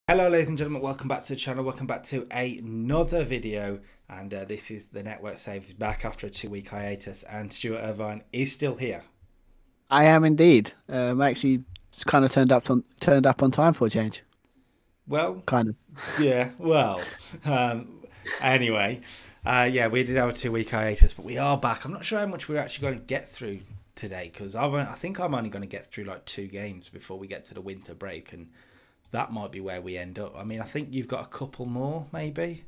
Hello ladies and gentlemen, welcome back to the channel, welcome back to another video, and this is the Network Saves back after a 2-week hiatus, and Stuart Irvine is still here. I am indeed. Actually kind of turned up on time for a change. Well, Kind of. yeah, well, anyway, yeah, we did have a 2-week hiatus, but we are back. I'm not sure how much we're actually going to get through today, because I think I'm only going to get through like 2 games before we get to the winter break, and that might be where we end up. I mean, I think you've got a couple more, maybe.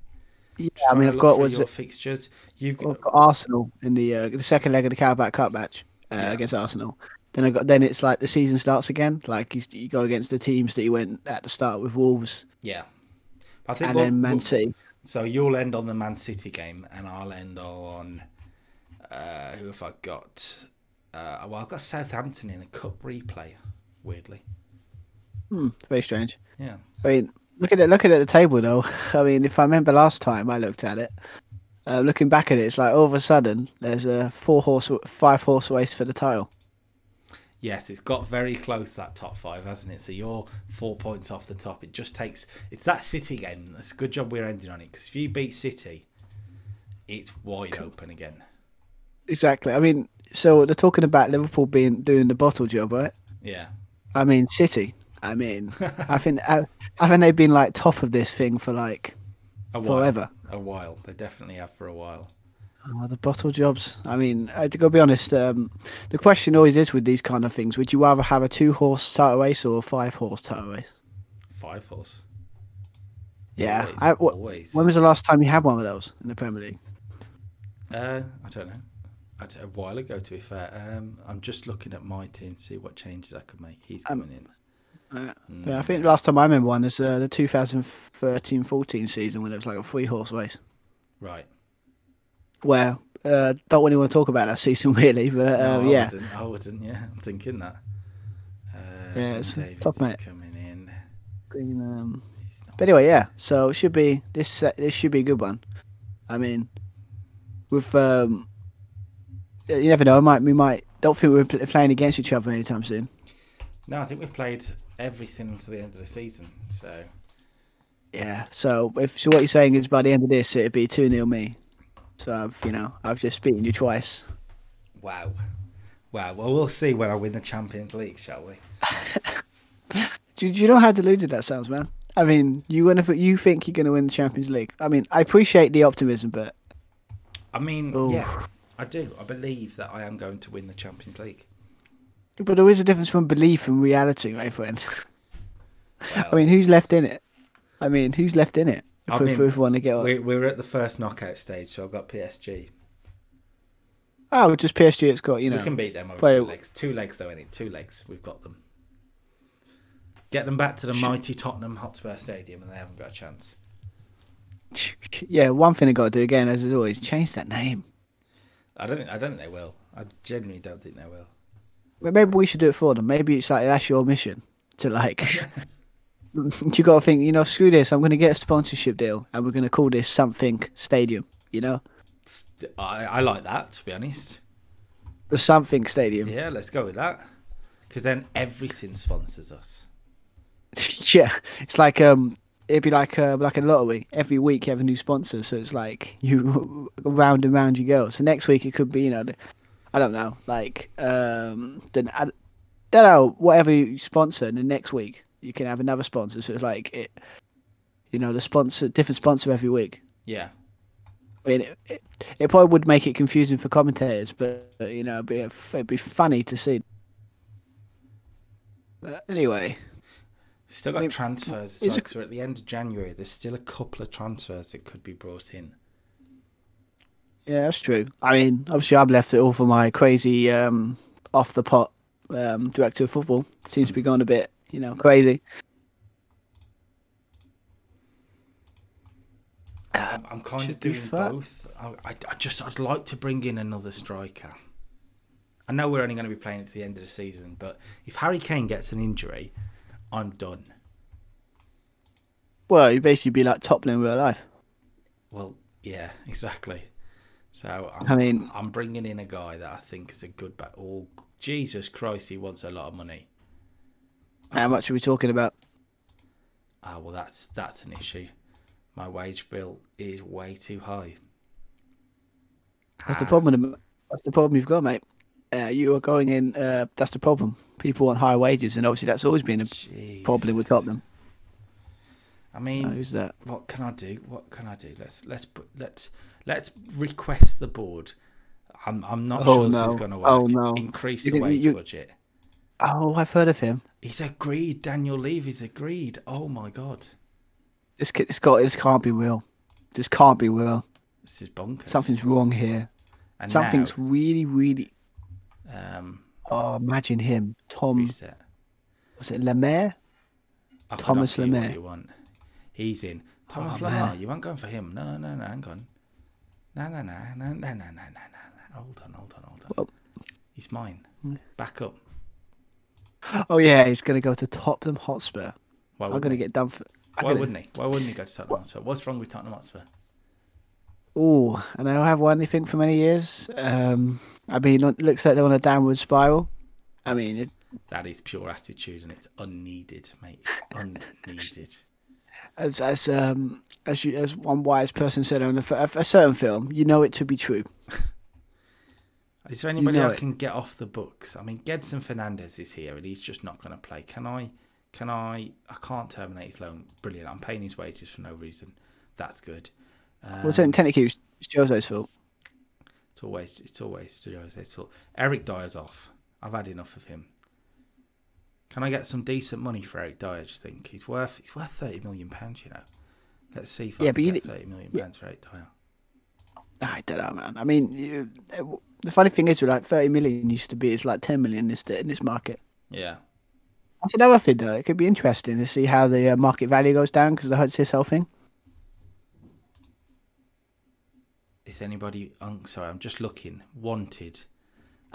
Yeah, Just I trying mean, to I've look got through was your fixtures. I've got Arsenal in the second leg of the Carabao Cup match Yeah, against Arsenal. Then it's like the season starts again. Like you go against the teams that you went at the start with Wolves yeah. I think and then Man City. so you'll end on the Man City game, and I'll end on who have I got? Well, I've got Southampton in a cup replay. Weirdly, Very strange. yeah. I mean, looking at the table though. I mean, if I remember last time I looked at it, looking back at it, it's like all of a sudden there's a 5 horse race for the title. Yes, it's got very close, that top 5, hasn't it? So you're 4 points off the top. It just takes. It's that City game. It's a good job we're ending on it, because if you beat City, it's wide open again. Exactly. I mean, so they're talking about Liverpool doing the bottle job, right? Yeah. I mean, City. I mean, haven't they been like top of this thing for like A while. forever? A while. They definitely have for a while. Oh, the bottle jobs. I mean, to go be honest, the question always is with these kind of things: would you rather have a 2 horse title race or a 5 horse title race? 5 horse. Yeah. Always. Always. When was the last time you had one of those in the Premier League? I don't know. A while ago, to be fair. I'm just looking at my team to see what changes I could make. He's coming in. Yeah, I think the last time I remember one is the 2013-14 season when it was like a 3 horse race. Right. Where don't really want to talk about that season really, but No, yeah, I wouldn't. Yeah, I'm thinking that. yeah, Ben it's Davies tough, is mate. coming in. Been, He's not But anyway, fit. yeah. So it should be this should be a good one. I mean, with you never know. We might don't think we're playing against each other anytime soon. No, I think we've played everything until the end of the season. So Yeah. So what you're saying is by the end of this it'd be 2-0 me. So I've just beaten you twice. wow, wow. Well, we'll see when I win the Champions League, shall we? Do you know how deluded that sounds, man? I mean, you think you're gonna win the Champions League? I mean, I appreciate the optimism, but I mean, yeah, oh, I do. I believe that I am going to win the Champions League. but there is a difference between belief and reality, my friend. I mean, Well, who's left in it? I mean, who's left in it? I If we mean, want to get on. we're at the first knockout stage, so I've got PSG. Oh, just PSG. It's got We can beat them over play. 2 legs. 2 legs, though, innit? 2 legs. We've got them. Get them back to the mighty Tottenham Hotspur Stadium, and they haven't got a chance. Yeah, one thing I got to do again, as always, change that name. I don't think they will. I genuinely don't think they will. But maybe we should do it for them. Maybe it's like that's your mission to like. You got to think, screw this. I'm going to get a sponsorship deal, and we're going to call this something stadium. I like that, to be honest. The something stadium. Yeah, let's go with that. Because then everything sponsors us. Yeah, it's like it'd be like a lottery. Every week you have a new sponsor, so it's like you round and round you go. So next week it could be, I don't know, like then I don't know, whatever you sponsor, and the next week you can have another sponsor. So it's like the sponsor, different sponsor every week. Yeah. I mean, it probably would make it confusing for commentators, but it'd be funny to see. But anyway. Still got I mean, transfers. it's a, So at the end of January, there's still a couple of transfers that could be brought in. Yeah, that's true. I mean, obviously, I've left it all for my crazy off the pot director of football. Seems to be going a bit, crazy. I'm kind of Should be doing fun. both. I'd like to bring in another striker. I know we're only going to be playing to the end of the season, but if Harry Kane gets an injury, I'm done. Well, you basically be like Toppling in real life. Well, yeah, exactly. So I mean, I'm bringing in a guy that I think is a good back. Oh, Jesus Christ, he wants a lot of money. how much are we talking about? Oh, well, that's an issue. My wage bill is way too high. That's the problem. That's the problem you've got, mate. You are going in. That's the problem. People want high wages, and obviously that's always been a problem with Jesus. Tottenham. I mean, Who's that? what can I do? What can I do? Let's request the board. I'm not sure this is going to work. Oh no! Increase the wage budget. Oh, I've heard of him. He's agreed. Daniel Levy's agreed. Oh my god. This can't be real. This can't be real. This is bonkers. Something's wrong here. And Something's now, really, really. Oh, imagine him, Tom. Reset. Was it Lemaire? Thomas Lemaire. What you want. He's in. Thomas Lemaire. You weren't going for him. No. Hang on. No. Hold on. Well, He's mine. Back up. Oh yeah, he's gonna go to Tottenham Hotspur. I'm gonna get done for. Why wouldn't he? Why wouldn't he go to Tottenham Hotspur? What's wrong with Tottenham Hotspur? Oh, and I haven't won anything for many years. I mean, it looks like they're on a downward spiral. I mean, that is pure attitude, and it's unneeded, mate. It's unneeded. As one wise person said on a certain film, you know it to be true. Is there anybody I can get off the books? I mean, Gedson Fernandez is here, and he's just not going to play. I can't terminate his loan. Brilliant. I'm paying his wages for no reason. That's good. Well, technically, it's Jose's fault. It's always Jose's fault. Eric Dyer's off. I've had enough of him. Can I get some decent money for Eric Dyer? Do you think he's worth £30 million? You know. Let's see if I can get £30 million for Eric Dyer. I don't know, man. I mean, the funny thing is, like 30 million used to be, it's like 10 million in this market. Yeah. That's another thing, though. It could be interesting to see how the market value goes down because of this whole thing. Is anybody? Sorry, I'm just looking. Wanted,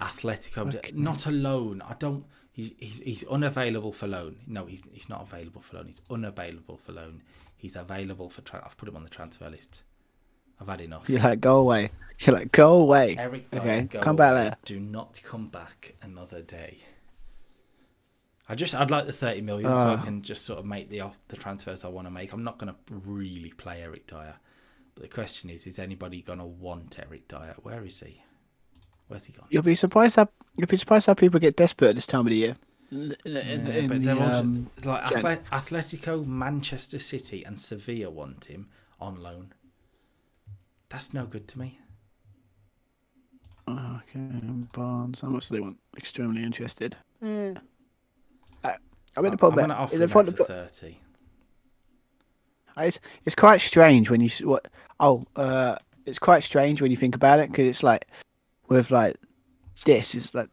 Atletico. Okay. Not a loan. I don't. He's unavailable for loan. No, he's not available for loan. He's unavailable for loan. He's available for. I've put him on the transfer list. I've had enough. You're like, go away. Go away. Eric Dyer, okay, go come away. back later. Do not come back another day. I'd like the 30 million so I can just sort of make the transfers I want to make. I'm not going to really play Eric Dyer. But the question is anybody going to want Eric Dyer? Where is he? Where's he gone? You'll be surprised how people get desperate at this time of the year. Atletico, Manchester City, and Sevilla want him on loan. That's no good to me. Okay, Barnes. How much do they want? Extremely interested. I mean, the problem. I'm going to offer him for 30. It's quite strange when it's quite strange when you think about it because it's like with like this is like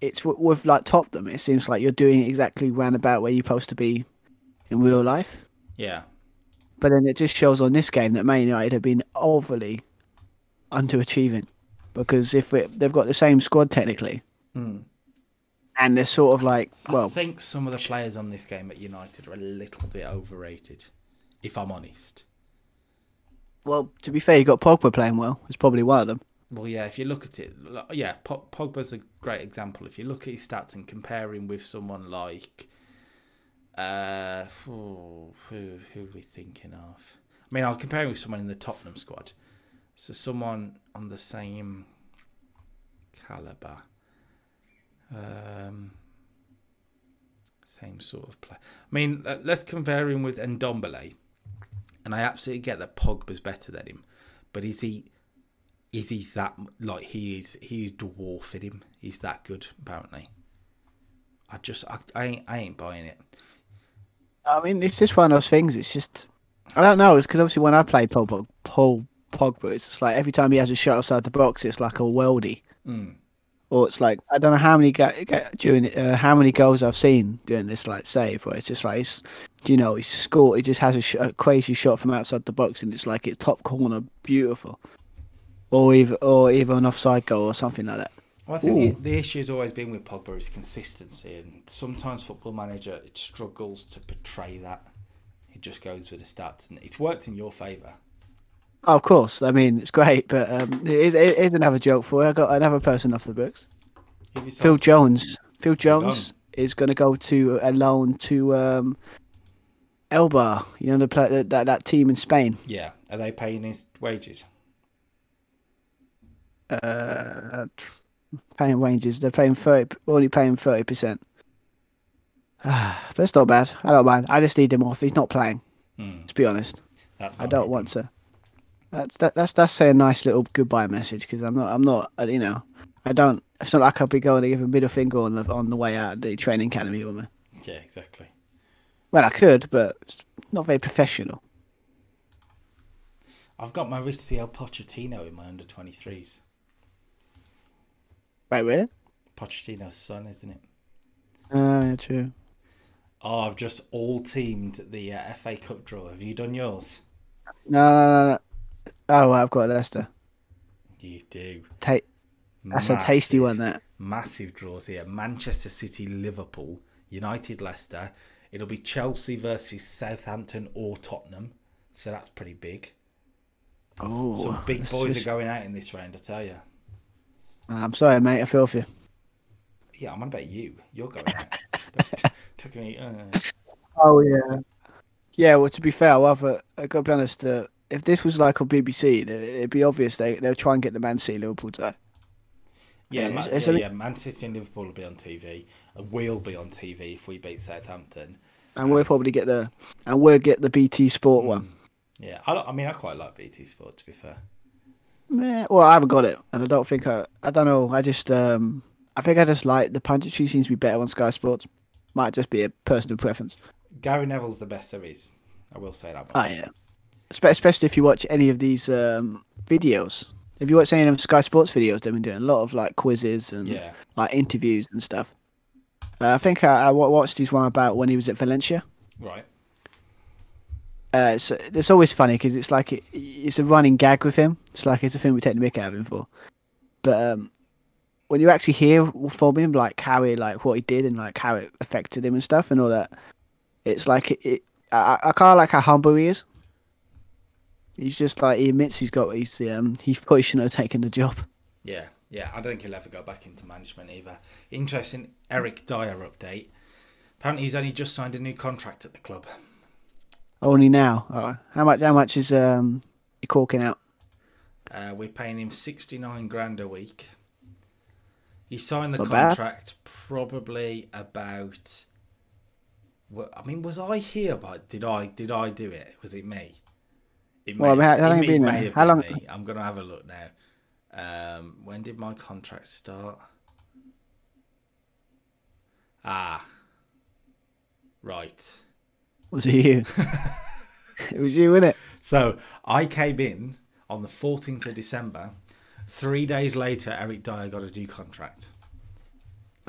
it's with like Tottenham. It seems like you're doing it exactly roundabout where you're supposed to be in real life. Yeah. But then it just shows on this game that Man United have been overly underachieving because they've got the same squad technically, and they're sort of like I think some of the players on this game at United are a little bit overrated. If I'm honest. Well, to be fair, you got Pogba playing well. It's probably one of them. Well, yeah, if you look at it, yeah, Pogba's a great example. If you look at his stats and compare him with someone like, who are we thinking of? I mean, I'll compare him with someone in the Tottenham squad. So someone on the same caliber, same sort of play. I mean, let's compare him with Ndombele. And I absolutely get that Pogba's better than him, but is he that like he's dwarfing him? He's that good apparently. I ain't buying it. I mean, it's just one of those things. It's just I don't know. It's because obviously when I play Pogba, it's just like every time he has a shot outside the box, it's like a worldie. Or it's like I don't know how many how many goals I've seen during this like save where it's just like he's scored. He just has a crazy shot from outside the box and it's like it's top corner, beautiful, or even an offside goal or something like that. Well, I think the issue has always been with Pogba is consistency, and sometimes Football Manager it struggles to portray that. It just goes with the stats, and it's worked in your favour. Oh, of course, I mean it's great, but it is another joke for you. I got another person off the books. Phil Jones. Phil Jones is going to go to a loan to Elba, that team in Spain. Yeah. Are they paying his wages? Uh, Paying wages. They're paying 30, only paying 30%. But it's not bad. I don't mind. I just need him off. He's not playing. To be honest, That's I my don't problem. want to. That's say a nice little goodbye message because I'm not I don't. It's not like I'll be going to give a middle finger on the way out of the training academy with me. Yeah, exactly. Well, I could, but it's not very professional. I've got Mauricio Pochettino in my under-23s. Wait, really? Pochettino's son, isn't it? Yeah, true. Oh, I've just all-teamed the FA Cup draw. Have you done yours? No. Oh, well, I've got Leicester. You do. That's a tasty one, that. Massive draws here. Manchester City, Liverpool, United, Leicester. It'll be Chelsea versus Southampton or Tottenham. So that's pretty big. Oh, Some big boys are going out in this round, I tell you. I'm sorry, mate. I feel for you. Yeah, I'm on about you. You're going out. Took me. Oh yeah. Yeah. Well, to be fair, I gotta be honest. If this was like on BBC, it'd be obvious they'll try and get the Man City Liverpool tie. Yeah, Yeah, Man City and Liverpool will be on TV. We'll be on TV if we beat Southampton. and we'll get the BT Sport one. Yeah, I quite like BT Sport, to be fair. Yeah, well, I haven't got it, and I don't think I don't know. I just I think I just like the punditry seems to be better on Sky Sports. Might just be a personal preference. Gary Neville's the best there is. I will say that much. Oh yeah, especially if you watch any of these videos. If you watch any of them Sky Sports videos, they've been doing a lot of like quizzes and like interviews and stuff. I think I watched his one about when he was at Valencia. Right. So it's always funny because it's like it's a running gag with him. It's like it's a thing we take the mick out of him for. But when you actually hear from him, like how what he did and like how it affected him and stuff and all that, it's like I kind of like how humble he is. He's just like he admits he probably shouldn't have taken the job. Yeah. I don't think he'll ever go back into management either. Interesting Eric Dyer update. Apparently, he's only just signed a new contract at the club. Only now. How much is he corking out? We're paying him 69 grand a week. He signed the Not contract probably about. Well, I mean, was I here? But did I do it? Was it me? It may, How long have you been may there? have How been long? me. I'm gonna have a look now. When did my contract start? Right. Was it you? It was you, wasn't it? So I came in on the 14th of December. 3 days later, Eric Dyer got a new contract.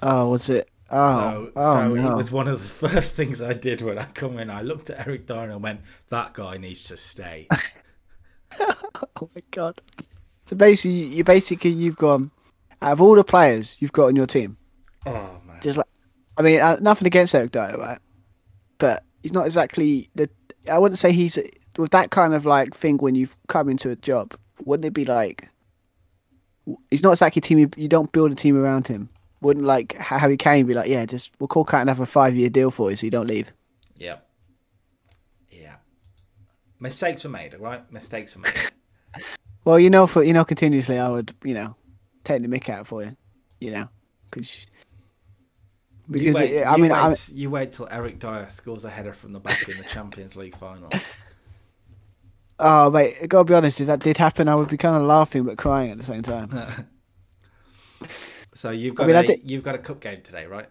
Oh, was it? Oh, So no. it was one of the first things I did when I come in. I looked at Eric Dyer and I went, that guy needs to stay. Oh my god. So basically you've gone out of all the players you've got on your team. Oh, man. Just like, I mean, nothing against Eric Dyer, right? But he's not exactly I wouldn't say he's with that kind of like thing when you've come into a job. Wouldn't it be like he's not exactly team? You don't build a team around him. Wouldn't like Harry Kane be like, yeah, just we'll call out and have a 5-year deal for you so you don't leave. Yeah. Mistakes were made, all right? Mistakes were made. Well, continuously I would, take the mick out for you, because you wait till Eric Dyer scores a header from the back in the Champions League final. Oh, mate, I gotta be honest. If that did happen, I would be kind of laughing but crying at the same time. So you've got a cup game today, right?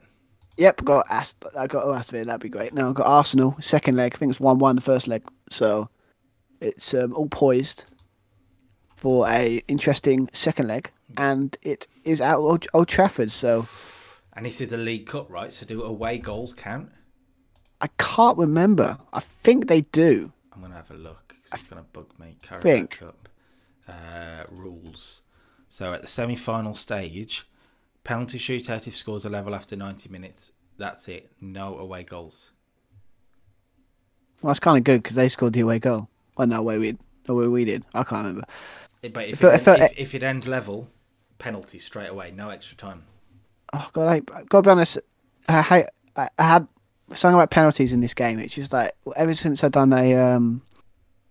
Yep, I got Aston Villa. That'd be great. Now I've got Arsenal second leg. I think it's 1-1 the first leg. So it's all poised for a interesting second leg, and it is at Old Trafford. So. And this is a League Cup, right? So do away goals count? I can't remember. I think they do. I'm going to have a look because it's going to bug me. Carabao Cup rules. So at the semi-final stage, penalty shootout if scores are level after 90 minutes. That's it. No away goals. Well, that's kind of good because they scored the away goal. Well, no way we did. I can't remember. But if it ends level, penalty straight away. No extra time. Oh God, I gotta be honest. I had something about penalties in this game. It's just like ever since I've done a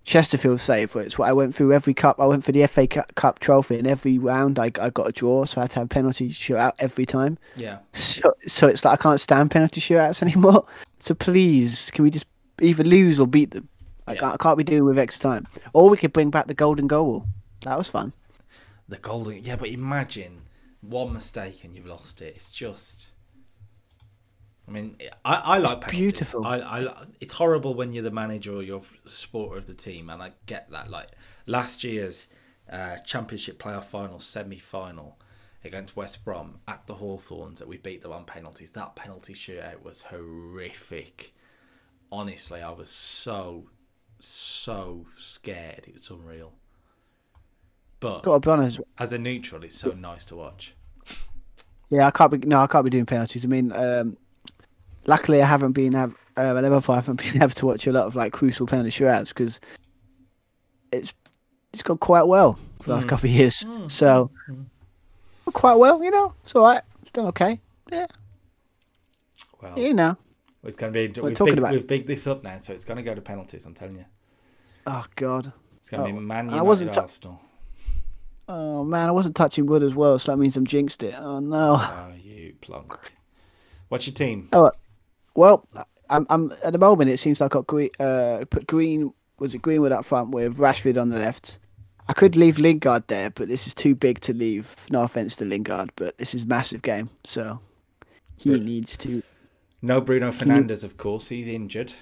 Chesterfield save, where it's what I went through every cup. I went for the FA Cup trophy, and every round I got a draw, so I had to have penalty shootout every time. Yeah. So it's like I can't stand penalty shootouts anymore. So please, can we just either lose or beat them? Like I can't be doing with extra time. Or we could bring back the golden goal. That was fun. The golden, yeah, but imagine one mistake and you've lost it. It's just. I mean, I like penalties. Beautiful. It's horrible when you're the manager or you're the supporter of the team, and I get that. Like last year's Championship playoff final semi-final against West Brom at the Hawthorns, that we beat them on penalties. That penalty shootout was horrific. Honestly, I was so scared. It was unreal. But Gotta be honest. As a neutral, it's so nice to watch. Yeah, I can't be doing penalties. I mean, luckily I haven't been at Liverpool. I haven't been able to watch a lot of like crucial penalty shootouts because it's gone quite well for the last couple of years. So quite well, you know. It's all right. It's done okay. Yeah. Well, you know. It's going to be. We've bigged this up now, so it's going to go to penalties. I'm telling you. Oh God. It's going to be Man United Arsenal. Oh man, I wasn't touching wood as well, so that means I'm jinxed it. Oh no. Oh, you plonk. What's your team? Oh, well, I'm at the moment. It seems like I got put Greenwood up front with Rashford on the left. I could leave Lingard there, but this is too big to leave. No offense to Lingard, but this is a massive game, so he needs to. No Bruno Fernandes, of course. He's injured.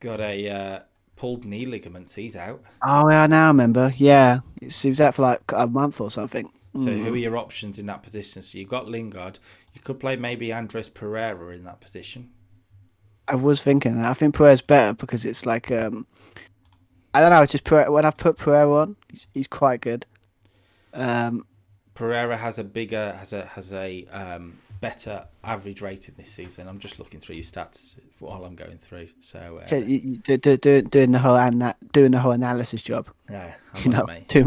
Got a pulled knee ligaments. He's out. Oh, yeah, now I remember. Yeah, he was out for like a month or something. So who are your options in that position? So you've got Lingard. You could play maybe Andres Pereira in that position. I was thinking that. I think Pereira's better because it's like I don't know. It's just when I've put Pereira on, he's quite good. Pereira has a better average rating this season. I'm just looking through your stats while I'm going through. So doing the whole analysis job. Yeah, I'm on it, mate.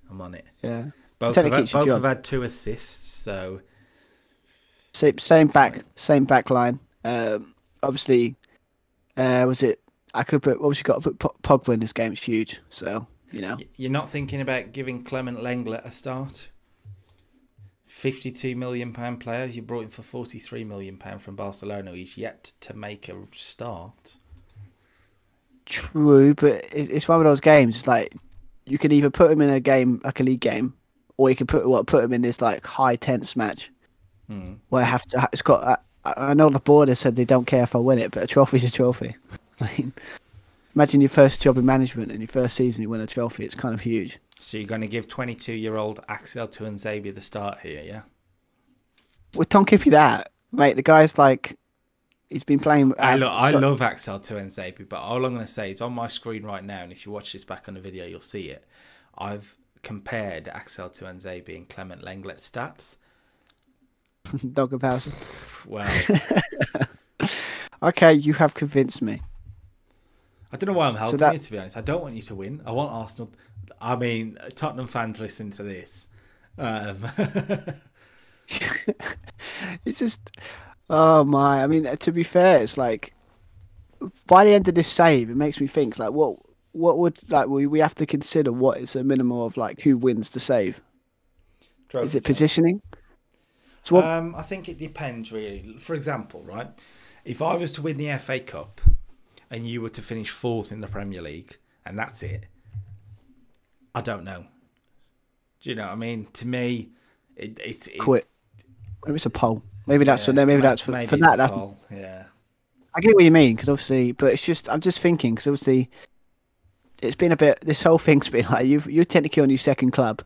I'm on it. Yeah. Both have had 2 assists. So same back line. Obviously, was it? I could put obviously got to put Pogba in this game. It's huge. So you know. You're not thinking about giving Clement Lenglet a start? £52 million player. You brought him for £43 million from Barcelona. He's yet to make a start. True, but it's one of those games. It's like you can either put him in a game like a league game, or you can put him in this like high tense match where it's got. I know the board has said they don't care if I win it, but a trophy's a trophy. Imagine your first job in management and your first season you win a trophy. It's kind of huge. So you're going to give 22-year-old Axel Tuanzebe the start here, yeah? Well, don't give you that, mate. The guy's like, he's been playing. I love Axel Tuanzebe, but all I'm going to say is on my screen right now, and if you watch this back on the video, you'll see it. I've compared Axel Tuanzebe and Clement Lenglet's stats. Dog comparison. Well, okay, you have convinced me. I don't know why I'm helping you, to be honest. I don't want you to win. I want Arsenal. I mean, Tottenham fans listen to this. It's just, oh my! I mean, to be fair, it's like by the end of this save, it makes me think like, what would like we have to consider what is a minimum of like who wins the save? Is it positioning? So I think it depends really. For example, right, if I was to win the FA Cup and you were to finish 4th in the Premier League and that's it, I don't know. Do you know what I mean? To me, it's quit. Maybe it's a poll. Maybe that's for that. That's poll. Yeah. I get what you mean because obviously, but it's just I'm just thinking because obviously it's been a bit. This whole thing's been like you're technically on your second club.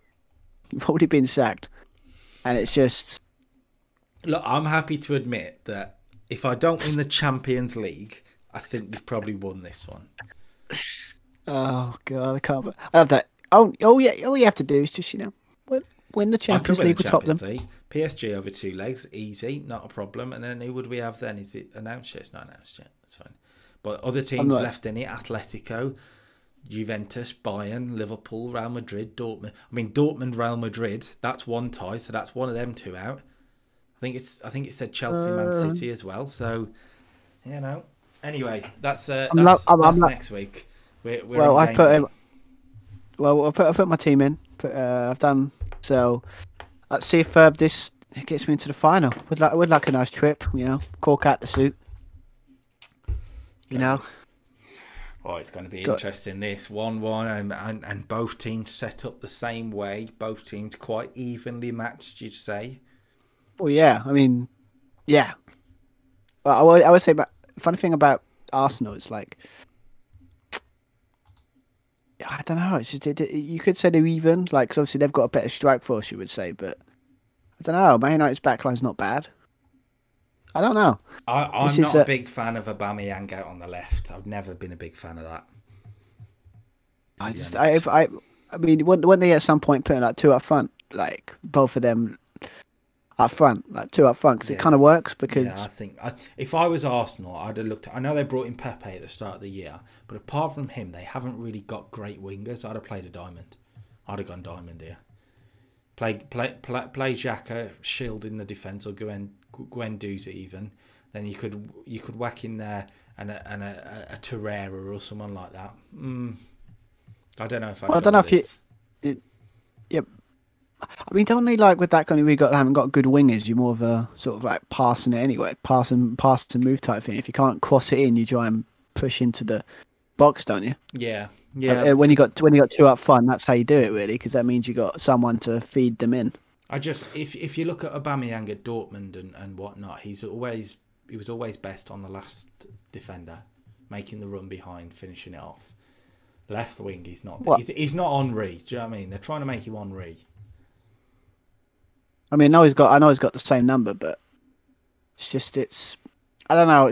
You've already been sacked, and it's just. Look, I'm happy to admit that if I don't win the Champions League, I think we've probably won this one. Oh God, I can't. I love that. Oh yeah. All you have to do is just win the Champions League with Tottenham. PSG over 2 legs, easy, not a problem. And then who would we have then? Is it announced yet? It's not announced yet. That's fine. But other teams left in it: Atletico, Juventus, Bayern, Liverpool, Real Madrid, Dortmund. I mean, Dortmund, Real Madrid. That's one tie, so that's one of them 2 out. I think it said Chelsea, Man City as well. So You know. Anyway, that's I'm next week. We're well, on game day. I put my team in. I've done so. Let's see if this gets me into the final. Would like a nice trip, you know. Cork out the suit. You know. Oh, it's going to be interesting. This 1-1, and both teams set up the same way. Both teams quite evenly matched, you'd say. Well, yeah. I mean, yeah. Well, I would say, but funny thing about Arsenal is like, I don't know. It's just you could say they're even, like, 'cause obviously they've got a better strike force, you would say, but I don't know. Man United's backline's not bad. I don't know. I'm not a big fan of Aubameyang out on the left. I've never been a big fan of that. I mean, wouldn't they at some point putting like two up front, like both of them up front, like two up front, because it kind of works. Because I think if I was Arsenal, I'd have looked. I know they brought in Pepe at the start of the year, but apart from him, they haven't really got great wingers. I'd have played a diamond. I'd have gone diamond here. Play Xhaka shielding the defence, or Guendouzi even. Then you could whack in there and a Torreira or someone like that. I don't know if I don't know if yeah. I mean, don't they like with that kind of haven't got good wingers? You're more of a sort of like passing it anyway, pass and move type thing. If you can't cross it in, you try and push into the box, don't you? Yeah. When you got two up front, that's how you do it really, because that means you got someone to feed them in. If you look at Aubameyang at Dortmund and whatnot, he was always best on the last defender, making the run behind, finishing it off. Left wing, he's not. He's not Henry. Do you know what I mean? They're trying to make him Henry. I mean, I know he's got the same number, but I don't know.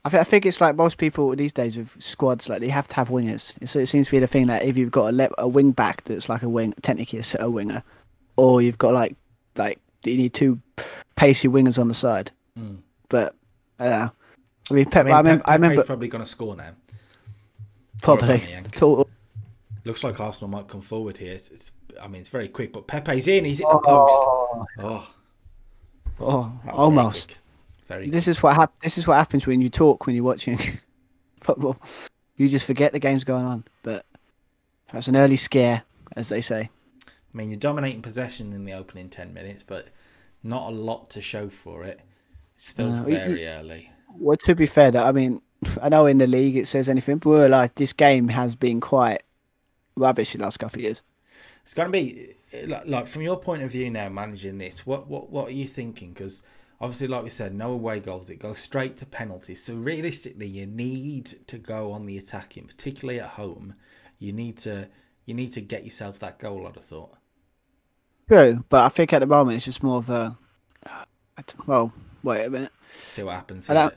I think it's like most people these days with squads, like they have to have wingers. So it seems to be the thing that if you've got a wing back that's like a wing, technically a winger, or you've got like you need two pacey wingers on the side. But I don't know. I mean, I remember probably going to score now. Probably. Looks like Arsenal might come forward here. It's very quick, but Pepe's in. He's in the post. Almost. Very this is what happens when you talk when you're watching football. You just forget the game's going on. But that's an early scare, as they say. I mean, you're dominating possession in the opening 10 minutes, but not a lot to show for it. It's still very early. Well, to be fair, I mean, I know in the league it says anything, but we're like, this game has been quite rubbish the last couple of years. It's going to be like from your point of view now, managing this. What are you thinking? Because obviously, like we said, no away goals. It goes straight to penalties. So realistically, you need to go on the attacking, particularly at home. You need to get yourself that goal, I'd have thought. True, but I think at the moment it's just more of a. Well, wait a minute. See what happens here.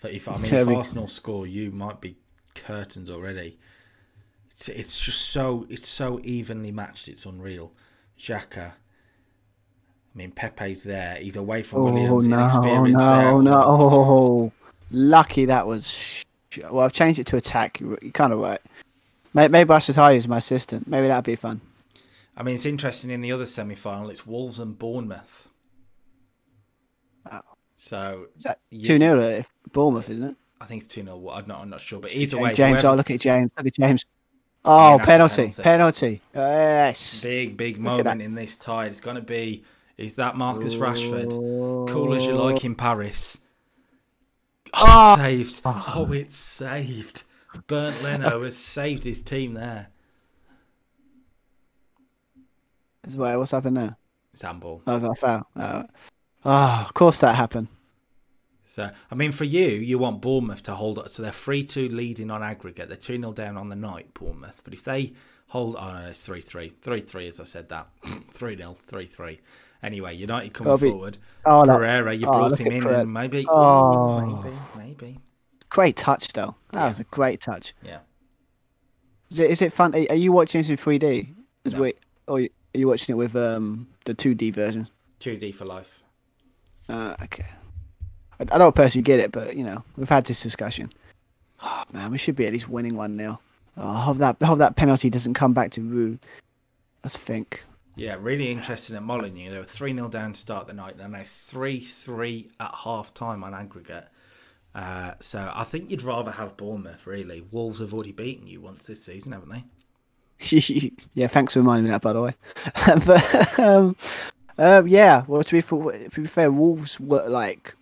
If Arsenal score, you might be curtains already. It's just so evenly matched. It's unreal. Xhaka. I mean, Pepe's there. He's away from Williams. Inexperienced there. No. Lucky that was. Well, I've changed it to attack. You're kind of right. Maybe I should hire you as my assistant. Maybe that'd be fun. I mean, it's interesting in the other semi-final. It's Wolves and Bournemouth. Oh. So is that 2-0 to Bournemouth, isn't it? I think it's 2-0. I'm not sure, but either way, James. Look at James. Oh, penalty. Yes. Big moment in this tie. It's going to be. Is that Marcus Rashford? Cool as you like in Paris. Oh, saved. Oh, it's saved. Bernd Leno has saved his team there. What's happened there? It's handball. That was a foul. Of course that happened. So, I mean, for you want Bournemouth to hold up. So they're 3-2 leading on aggregate. They're 2-0 down on the night, Bournemouth. But if they hold... Oh, no, it's 3-3. 3-3, as I said that. 3-0, 3-3. Anyway, United coming forward. Pereira, you brought him in and maybe... Maybe. Great touch, though. That was a great touch. Yeah. Is it fun? Are you watching this in 3D? No. Or are you watching it with the 2D version? 2D for life. Okay. I don't personally get it, but, we've had this discussion. Oh, man, we should be at least winning 1-0. I hope that penalty doesn't come back to Rue. Let's think. Yeah, really interesting at Molineux. They were 3-0 down to start the night, and they're 3-3 at half-time on aggregate. So I think you'd rather have Bournemouth, really. Wolves have already beaten you once this season, haven't they? Yeah, thanks for reminding me that, by the way. But yeah, well, to be fair, Wolves were like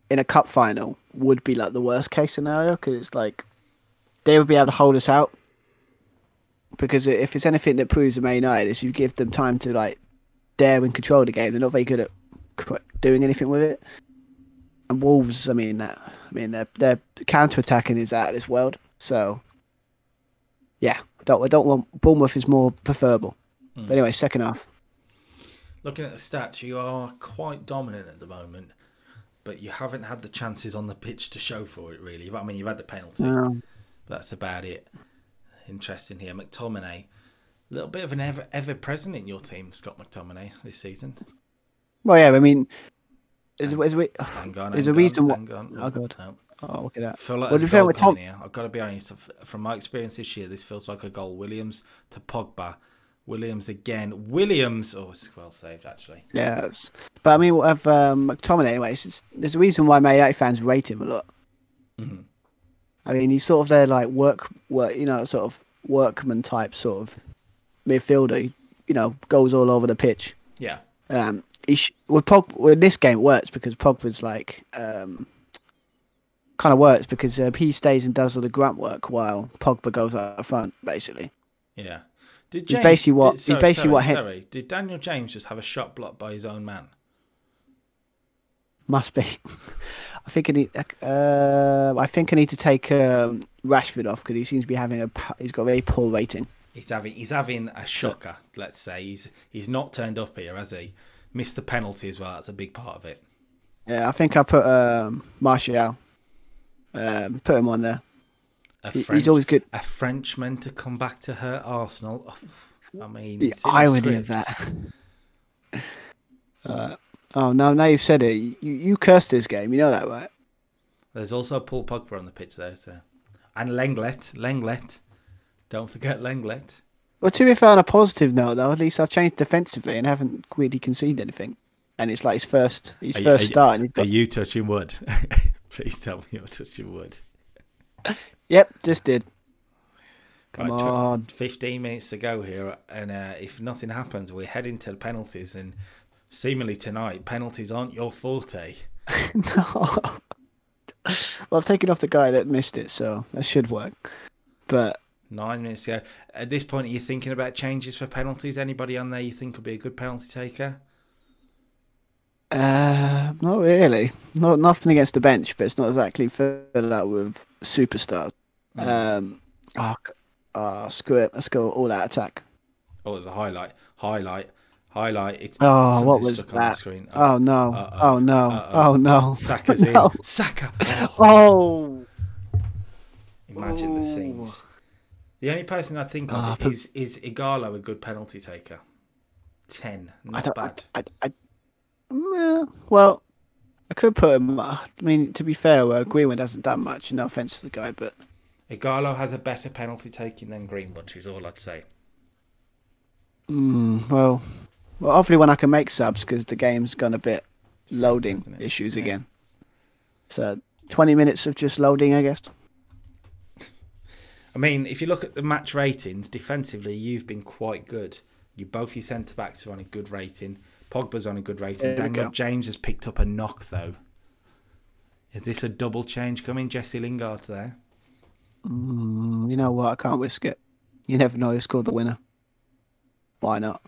in a cup final would be like the worst case scenario because it's like they would be able to hold us out. Because if it's anything that proves the Man United is you give them time to like dare and control the game. They're not very good at doing anything with it. And Wolves, their counter attacking is out of this world. So yeah, I don't want Bournemouth is more preferable. But anyway, second half. Looking at the stats, you are quite dominant at the moment, but you haven't had the chances on the pitch to show for it, really. I mean, you've had the penalty, but that's about it. Interesting here. McTominay, a little bit of an ever-present in your team, Scott McTominay, this season. Well, yeah, I mean, there's a reason why. Oh, God. No. Oh, look at that. Feel like there's a goal coming here. I've got to be honest, from my experience this year, this feels like a goal. Williams to Pogba. Williams again. Williams. Oh, it's well saved, actually. Yes. But I mean, with McTominay, anyway, there's a reason why Man United fans rate him a lot. Mm-hmm. I mean, he's sort of their like work, sort of workman type sort of midfielder. Goes all over the pitch. Yeah. With this game it works because Pogba's like kind of works because he stays and does all the grunt work while Pogba goes out front, basically. Yeah. Did Daniel James just have a shot blocked by his own man? Must be. I think I need to take Rashford off because he seems to be he's got a very poor rating. He's having a shocker. Let's say he's not turned up here, has he? Missed the penalty as well. That's a big part of it. Yeah, I think I put Martial. Put him on there. He's always good. A Frenchman to come back to hurt Arsenal. I mean, the irony of that. Now you've said it. You cursed this game. You know that, right? There's also Paul Pogba on the pitch there, so. And Lenglet. Don't forget Lenglet. Well, to be fair, on a positive note, though, at least I've changed defensively and haven't really conceded anything. And it's like his first start. Are you touching wood? Please tell me you're touching wood. Yep, just did. Come on. 15 minutes to go here, and if nothing happens, we're heading to the penalties, and seemingly tonight, penalties aren't your forte. No. Well, I've taken off the guy that missed it, so that should work. But 9 minutes ago. At this point, are you thinking about changes for penalties? Anybody on there you think could be a good penalty taker? Not really. Nothing against the bench, but it's not exactly filled out with superstars. Screw it. Let's go all out attack. Oh, there's a highlight. It's what was stuck on the screen. Oh no. Oh no. Saka's no. in. Saka. Oh. Imagine the things. The only person I think of is Igalo, a good penalty taker. 10, not bad. Well, I could put him. I mean, to be fair, Greenwood hasn't done much. No offense to the guy, but Igalo has a better penalty taking than Greenwood. Is all I'd say. Well, hopefully when I can make subs because the game's gone a bit loading issues again. So 20 minutes of just loading, I guess. I mean, if you look at the match ratings, defensively, you've been quite good. Both your centre-backs are on a good rating. Pogba's on a good rating. Daniel James has picked up a knock, though. Is this a double change coming? Jesse Lingard's there. You know what? I can't risk it. You never know who scored the winner. Why not?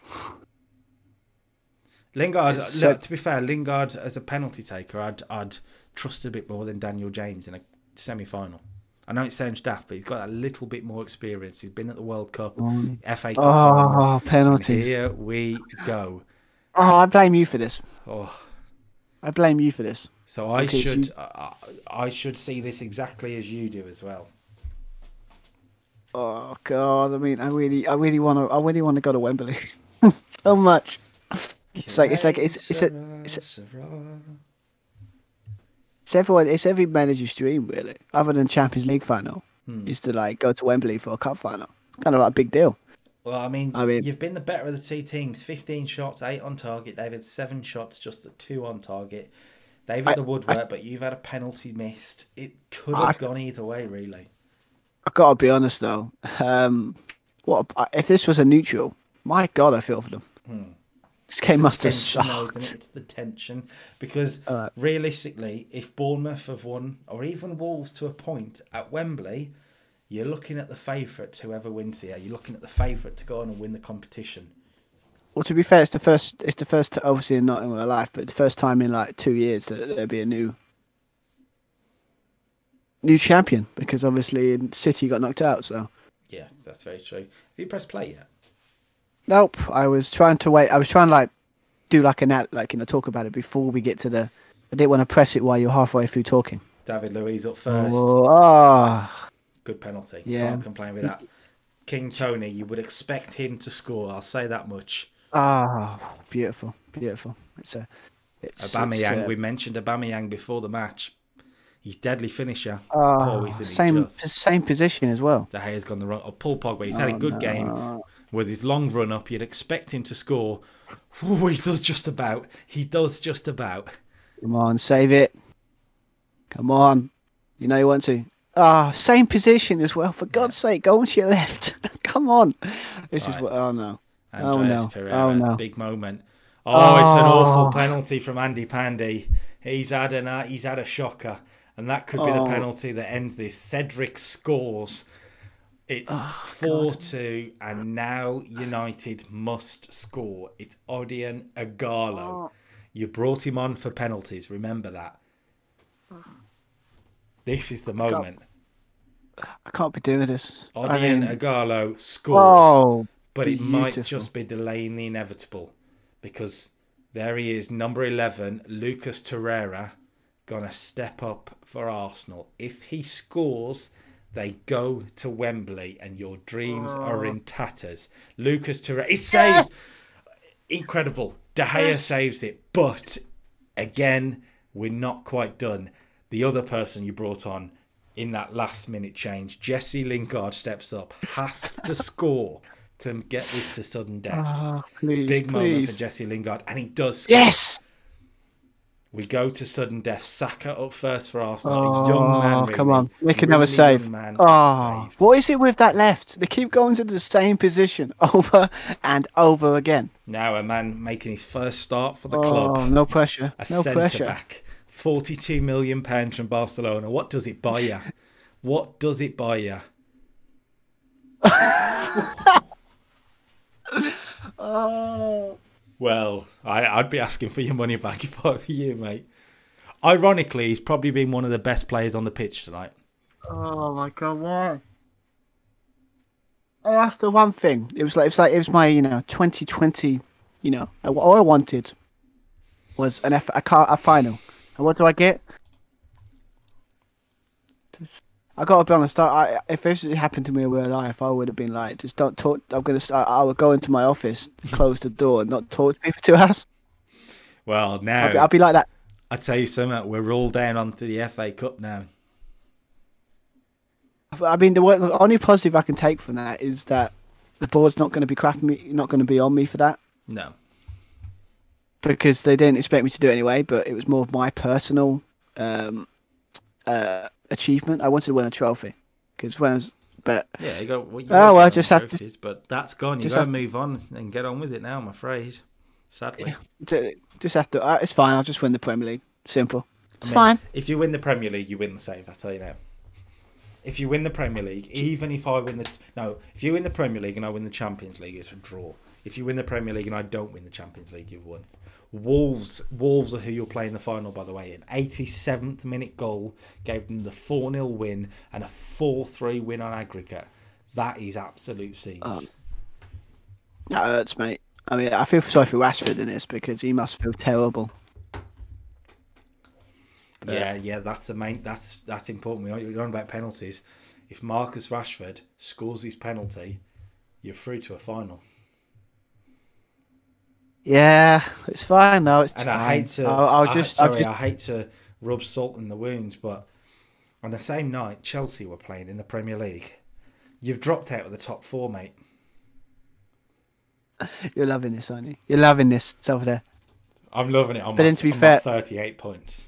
Lingard, to be fair, Lingard as a penalty taker, I'd trust a bit more than Daniel James in a semi-final. I know it sounds daft, but he's got a little bit more experience. He's been at the World Cup, FA Cup. Oh, penalties. Here we go. Oh, I blame you for this. Oh, I blame you for this. So I should see this exactly as you do as well. Oh God! I mean, I really want to go to Wembley so much. It's every manager's dream, really. Other than Champions League final, is to like go to Wembley for a cup final. Kind of like a big deal. Well, I mean, you've been the better of the two teams. 15 shots, 8 on target. They've had 7 shots, just 2 on target. They've had the woodwork, but you've had a penalty missed. It could have gone either way, really. I've got to be honest though. If this was a neutral? My God, I feel for them. This game must have sucked. It's the tension. Because realistically, if Bournemouth have won, or even Wolves to a point at Wembley, you're looking at the favourite, whoever wins here. You're looking at the favourite to go on and win the competition. Well, to be fair, it's the first. Obviously, not in real life, but the first time in like 2 years that there'll be a new champion, because obviously City got knocked out. So. Yes, that's very true. Have you pressed play yet? Nope. I was trying to wait. I was trying to do talk about it before we get to the. I didn't want to press it while you're halfway through talking. David Luiz up first. Good penalty. Yeah. Can't complain with that. King Tony, you would expect him to score. I'll say that much. Beautiful. It's Aubameyang. We mentioned Aubameyang before the match. He's deadly finisher. Same position as well. De Gea's gone the wrong. Paul Pogba. He's had a good game with his long run up. You'd expect him to score. Ooh, he does just about. Come on, save it. Come on. You know you want to. Same position as well. For God's sake, go on to your left. Come on. This is what. Oh no. Andreas Pereira, big moment. It's an awful penalty from Andy Pandy. He's had a shocker, and that could be the penalty that ends this. Cedric scores. It's 4-2, and now United must score. It's Odion Ighalo. You brought him on for penalties. Remember that. This is the moment. I can't be doing this. Odion Ighalo scores. But it might just be delaying the inevitable, because there he is, number 11, Lucas Torreira, gonna step up for Arsenal. If he scores, they go to Wembley, and your dreams are in tatters. Lucas Torreira, it's saved, incredible. De Gea saves it, but again, we're not quite done. The other person you brought on in that last-minute change, Jesse Lingard, steps up, has to score to get this to sudden death. Big moment for Jesse Lingard, and he does score. Yes! We go to sudden death. Saka up first for Arsenal. A young man, really. Come on. Make another save. What is it with that left? They keep going to the same position over and over again. Now a man making his first start for the club. No pressure. A centre-back. £42 million from Barcelona. What does it buy you? Well, I'd be asking for your money back if I were you, mate. Ironically, he's probably been one of the best players on the pitch tonight. Oh my God, why? Oh, that's the one thing. It was my 2020. All I wanted was a final. And what do I get? I gotta be honest. If this happened to me in real life, I would have been like, just don't talk. I would go into my office, close the door, and not talk to me for 2 hours. Well, now I'll be like that. I tell you something. We're all down onto the FA Cup now. I mean, the only positive I can take from that is that the board's not going to be not going to be on me for that. No. Because they didn't expect me to do it anyway, but it was more of my personal achievement. I wanted to win a trophy, because when I was, but yeah, you got. I just have to. But that's gone. You got to move on and get on with it now. I'm afraid. Sadly, just have to. It's fine. I'll just win the Premier League. Simple. It's fine. If you win the Premier League, you win the save. I tell you now. If you win the Premier League, even if I win if you win the Premier League and I win the Champions League, it's a draw. If you win the Premier League and I don't win the Champions League, you've won. Wolves are who you'll play in the final, by the way. An 87th minute goal gave them the 4-0 win and a 4-3 win on aggregate. That is absolute siege. That hurts, mate. I mean, I feel sorry for Rashford in this, because he must feel terrible. Yeah, that's the main. That's important. We're on about penalties. If Marcus Rashford scores his penalty, you're through to a final. Yeah, it's fine though. It's fine. I hate to rub salt in the wounds, but on the same night Chelsea were playing in the Premier League. You've dropped out of the top 4, mate. You're loving this, aren't you? You're loving this. It's over there. I'm loving it. I'm to be fair, 38 points.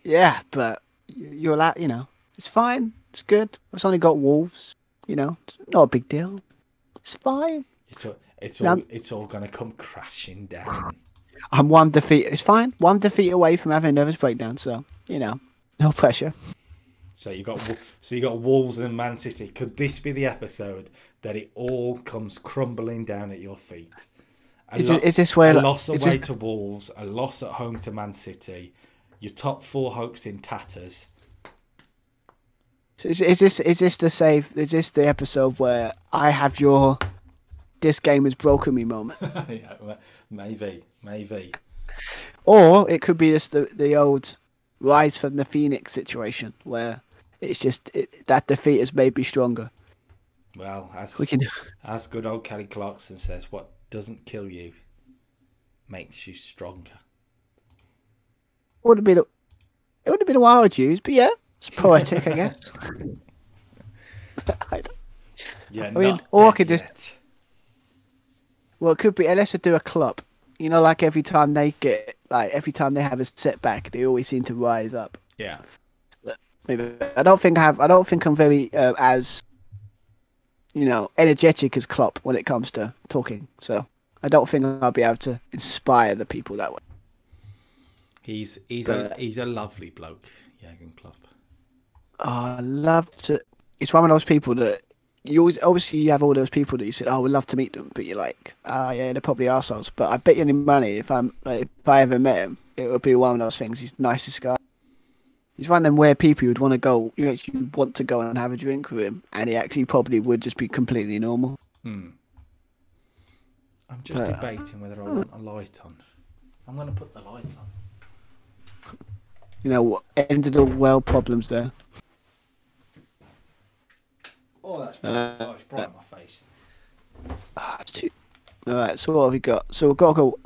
Yeah, but you're allowed. It's fine. It's good. It's only got Wolves. It's not a big deal. It's fine. It's all gonna come crashing down. I'm one defeat. It's fine. One defeat away from having a nervous breakdown. So no pressure. So you got Wolves and Man City. Could this be the episode that it all comes crumbling down at your feet? Is this where a loss away to Wolves, a loss at home to Man City, your top four hopes in tatters? Is this the save? Is this the episode where I have your "this game has broken me" moment? Yeah, maybe. Or it could be the old rise from the Phoenix situation where it's just that defeat has made me stronger. Well, as good old Kelly Clarkson says, what doesn't kill you makes you stronger. It would have been a wild use, but yeah, it's poetic, I guess. Or I could just. Well, it could be unless I do a club. Like every time they have a setback, they always seem to rise up. Yeah. Maybe I don't think I'm very as energetic as Klopp when it comes to talking. So I don't think I'll be able to inspire the people that way. He's a lovely bloke, Jurgen Klopp. Oh, I love to. It's one of those people that you have all those people that you said, "Oh, we'd love to meet them," but you're like, yeah, they're probably arseholes. But I bet you any money if I ever met him, it would be one of those things. He's the nicest guy. He's one of them weird people you'd want to go. You actually want to go and have a drink with him, and he actually probably would just be completely normal. I'm just debating whether I want a light on. I'm going to put the light on. What ended all world problems there. Oh, that's it's bright on my face. It's too. All right, so what have we got? So we've got to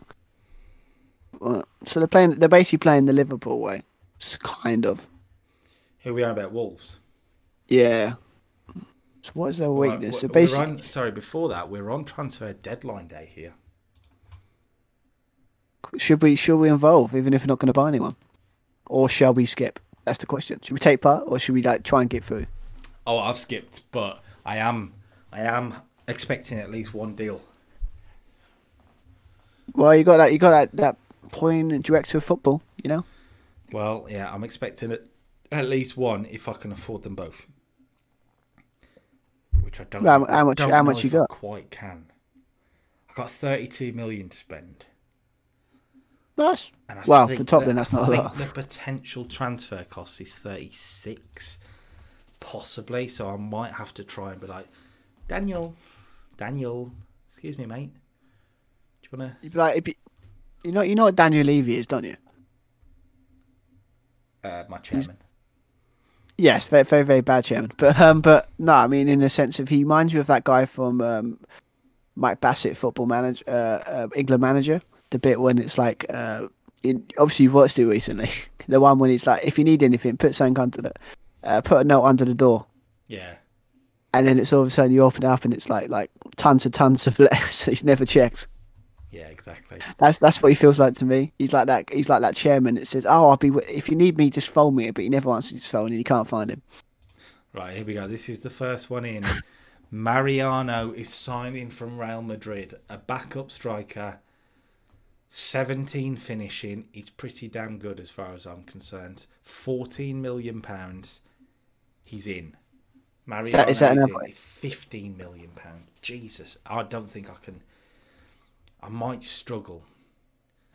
go. So they're basically playing the Liverpool way. It's kind of. Here we are about Wolves. Yeah. So what is their weakness? So basically, before that, we're on transfer deadline day here. Should we involve, even if we're not going to buy anyone? Or shall we skip? That's the question. Should we take part, or should we try and get through? Oh, I've skipped, but I am expecting at least one deal. Well, you got that point director of football, Well, yeah, I'm expecting at least one if I can afford them both. Which I don't. How much you got? I quite can. I got 32 million to spend. Nice. Well, for Tottenham, that's not a lot. The potential transfer cost is 36, possibly. So I might have to try and be like, Daniel, excuse me, mate. Do you wanna? You'd be like, you know what Daniel Levy is, don't you? My chairman. Yes, very, very, very bad chairman. But no, I mean in the sense of he reminds you of that guy from Mike Bassett, football manager, England manager. The bit when it's like, obviously you've watched it recently. The one when it's like, if you need anything, put something put a note under the door. Yeah. And then it's all of a sudden you open it up and it's like tons of letters he's never checked. Yeah, exactly. That's what he feels like to me. He's like that chairman that says, "Oh, I'll be if you need me, just phone me," but he never answers his phone and you can't find him. Right, here we go. This is the first one in. Mariano is signing from Real Madrid, a backup striker. 17 finishing. He's pretty damn good as far as I'm concerned. £14 million. He's in. Mariano is in. It's £15 million. Jesus, I don't think I can. I might struggle.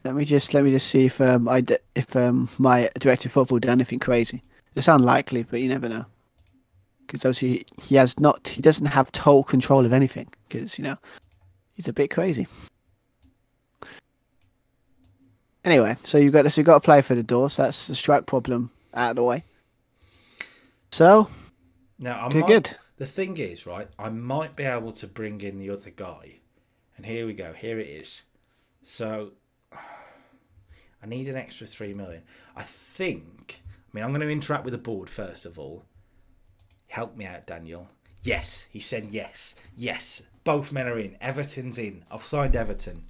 Let me just see if my director of football did anything crazy. It's unlikely, but you never know. Because obviously he doesn't have total control of anything. Because he's a bit crazy. Anyway, so you've got to play for the door. So that's the strike problem out of the way. So now good. The thing is, right? I might be able to bring in the other guy. And here we go. Here it is. So I need an extra 3 million. I'm going to interact with the board first of all. Help me out, Daniel. Yes, he said yes. Yes, both men are in. Everton's in. I've signed Everton.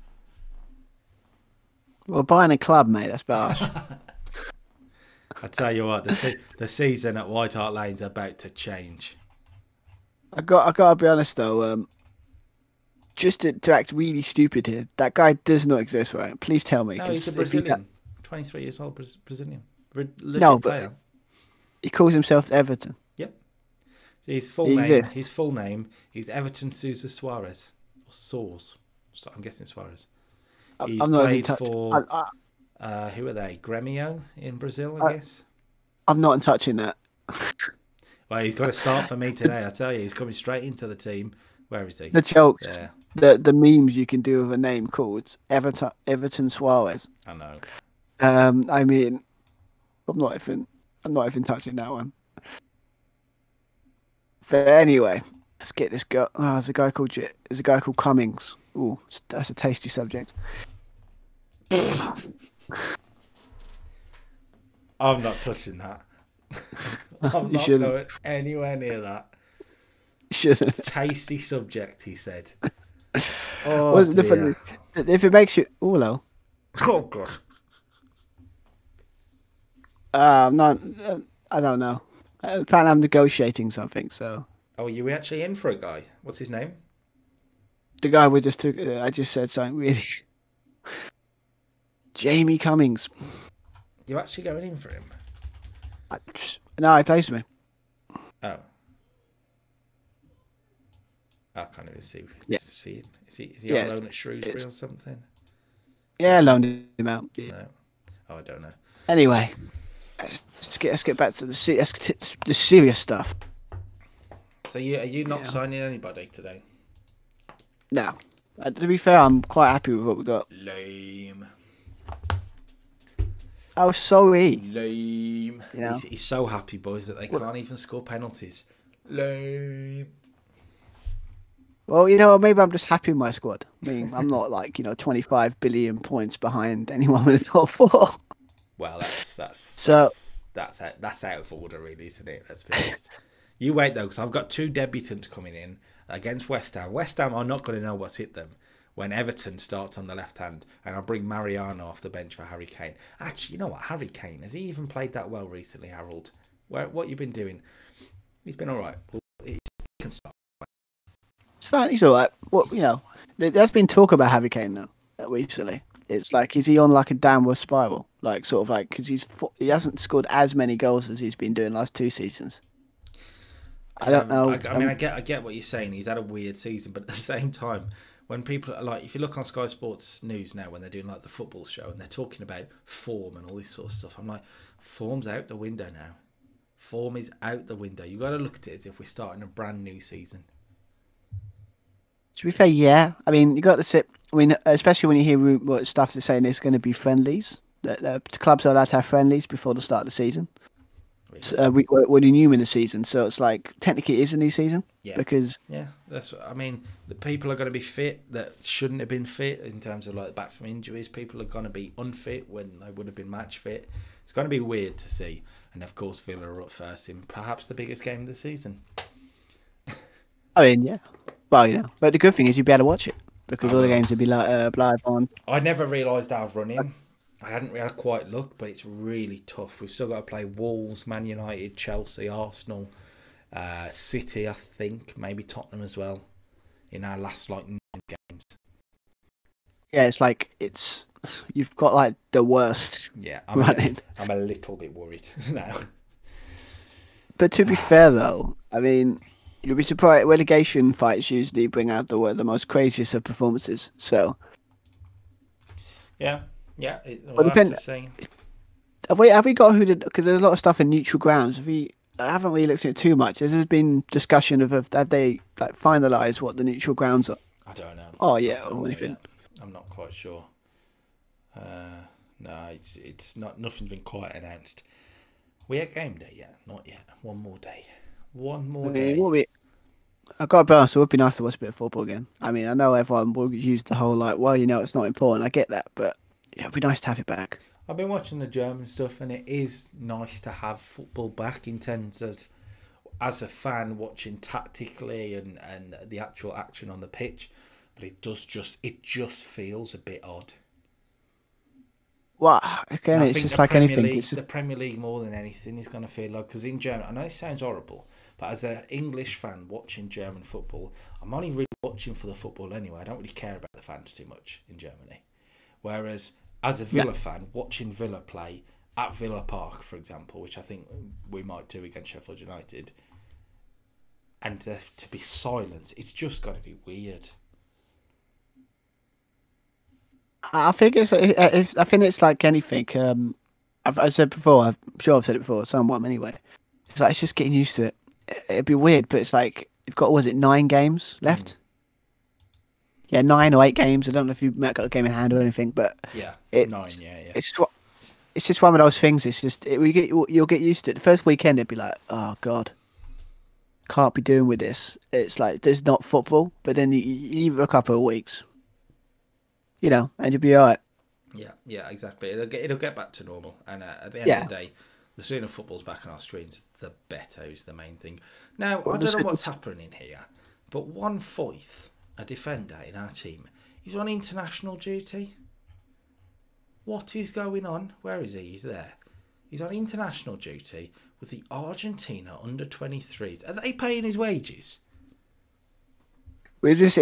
Well, buying a club, mate. That's bad. I tell you what, the season at White Hart Lane's about to change. I gotta be honest though. Just to act really stupid here, that guy does not exist, right? Please tell me. No, he's a Brazilian, 23 years old Brazilian, legit No, but player. he calls himself Everton. Yep. His full He name. exists. His full name is Everton Sousa Suarez or Soares. So I'm guessing Suarez. He's I'm not played in touch. for who are they? Gremio in Brazil, I guess. I'm not in touching that. Well, he's got to start for me today. I tell you, he's coming straight into the team. Where is he? The jokes, Yeah, the memes you can do with a name called Everton Suarez. I know. I mean, I'm not even touching that one. But anyway, let's get this guy. Oh, there's a guy called Cummings. Ooh, that's a tasty subject. I'm not touching that. I'm not going anywhere near that. Shouldn't. Tasty subject, he said. Oh, Wasn't the dear. funny, if it makes you hello. Oh God. No, I don't know. Apparently I'm negotiating something, so. Oh, you were actually in for a guy. What's his name? The guy we just took. I just said something really. Jamie Cummings. You're actually going in for him? No, he plays for me. Oh. I can't even see him. Is he on loan at Shrewsbury or something? Yeah, I loaned him out. Yeah. No. Oh, I don't know. Anyway, let's get back to the serious stuff. So are you not signing anybody today? No. To be fair, I'm quite happy with what we got. Lame. Oh, sorry. Lame. You know? He's so happy, boys, that they can't even score penalties. Lame. Well, maybe I'm just happy with my squad. I mean, I'm not 25 billion points behind anyone with the top four. Well, that's out of order, really, isn't it? Let's be honest. You wait though, because I've got two debutants coming in against West Ham. West Ham are not going to know what's hit them when Everton starts on the left hand, and I'll bring Mariano off the bench for Harry Kane. Actually, you know what? Harry Kane, has he even played that well recently, Harold? What you been doing? He's been all right. He can start. It's fine. He's all right. Well, there's been talk about Harry Kane now recently. It's like, is he on like a downward spiral? Because he hasn't scored as many goals as he's been doing last 2 seasons. I don't know. I get what you're saying. He's had a weird season, but at the same time, when people are if you look on Sky Sports News now, when they're doing like the football show and they're talking about form and all this sort of stuff, I'm like, form's out the window now. Form is out the window. You got to look at it as if we're starting a brand new season. To be fair, yeah. I mean, you got to sit. I mean, especially when you hear what stuff they're saying, there's going to be friendlies. The clubs are allowed to have friendlies before the start of the season. Really? We're new in the season, so it's like technically it is a new season. Yeah. Because that's. I mean, the people are going to be fit that shouldn't have been fit in terms of back from injuries. People are going to be unfit when they would have been match fit. It's going to be weird to see. And of course, Villa are up first in perhaps the biggest game of the season. I mean, yeah. Well, but the good thing is you'd be able to watch it because all the games would be live on. I never realised I've run him. I hadn't really quite looked, but it's really tough. We've still got to play Wolves, Man United, Chelsea, Arsenal, City, I think, maybe Tottenham as well, in our last 9 games. Yeah, you've got the worst. Yeah, I'm a little bit worried now. But to be fair, though, I mean, you'll be surprised. Relegation fights usually bring out the most craziest of performances. So. Yeah. Have we got because there's a lot of stuff in neutral grounds. I haven't really looked at it too much. There's been discussion of have they finalised what the neutral grounds are? I don't know. Oh yeah, or anything. I'm not quite sure. No, it's not. Nothing's been quite announced. We at game day yet? Not yet. One more day. Day. I've got to be honest, it would be nice to watch a bit of football again. I mean, I know everyone will use the whole it's not important. I get that, but it would be nice to have it back. I've been watching the German stuff, and it is nice to have football back in terms of, as a fan, watching tactically and the actual action on the pitch. But it just feels a bit odd. well, again, And I it's think just like anything. It's The just, Premier League more than anything is going to feel like, because in Germany, I know it sounds horrible, but as an English fan watching German football, I'm only really watching for the football anyway. I don't really care about the fans too much in Germany. Whereas as a yeah. Villa fan, watching Villa play at Villa Park, for example, which I think we might do against Sheffield United, and to be silent, it's just going to be weird. I think I think it's like anything. I said before. I'm sure I've said it before. Somewhat anyway. It's just getting used to it. It'd be weird, but it's like you've got, was it 9 games left? Yeah, 9 or 8 games. I don't know if you've got a game in hand or anything, but Yeah, it's 9, yeah. it's just one of those things. It's just you'll get used to it. The first weekend, it'd be like, oh god, can't be doing with this. It's like there's not football, but then you give it a couple of weeks, and you'll be all right. Yeah, exactly. It'll get back to normal, and at the end Yeah. of the day, the sooner football's back on our screens, the better is the main thing. Now, Well, I don't know what's happening here, but one Foyth, a defender in our team, he's on international duty. What is going on? Where is he? He's there. He's on international duty with the Argentina under-23s. Are they paying his wages? Is this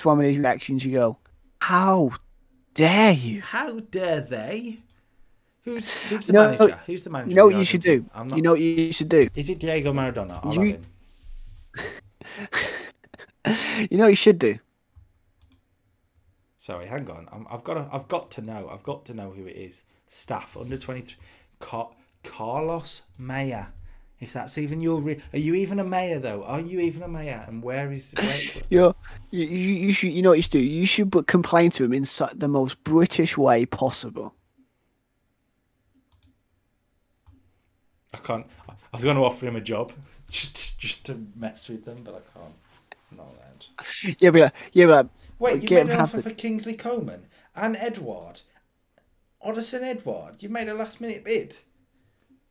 one of these reactions you go, how dare you? How dare they? Who's the manager? Who's the manager? You know what you should do? You know what you should do? Is it Diego Maradona? I'll have him. You know what you should do? Sorry, hang on. I've got to know who it is. Staff under-23. Carlos Maya. If that's even your are you even a mayor though? Are you even a mayor? And where? You should. You know what you should do? You should complain to him in the most British way possible. I can't. I was going to offer him a job just to mess with them, but I can't. I'm not allowed. Yeah, but like. Wait, you made an offer for Kingsley Coman and Edward, Oddison Edward. You made a last-minute bid.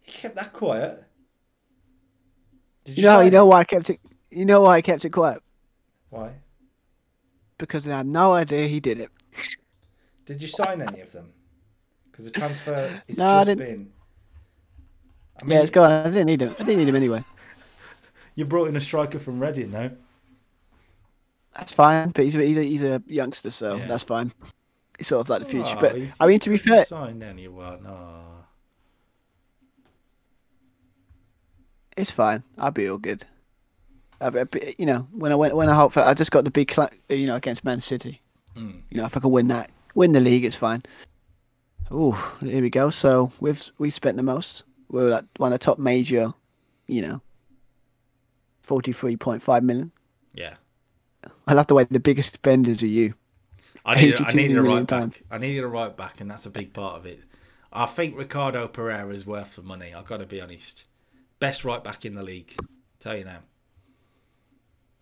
You kept that quiet. Did you know why I kept it. You know why I kept it quiet? Why? Because I had no idea he did it. Did you sign any of them? Because the transfer is been. I mean, it's gone. I didn't need him anyway. You brought in a striker from Reading, though. That's fine, but he's a youngster, so that's fine. It's sort of like the future. But I mean, to be fair, signed anyone? It's fine. I'll be all good. When I hope for, I just got the big, against Man City. If I can win the league, it's fine. Oh, here we go. So we spent the most. We're like one of the top major, 43.5 million. Yeah. I love the way the biggest spenders are you. I needed a right back. I needed a right back, and that's a big part of it. I think Ricardo Pereira's worth the money. I've got to be honest. Best right back in the league. Tell you now.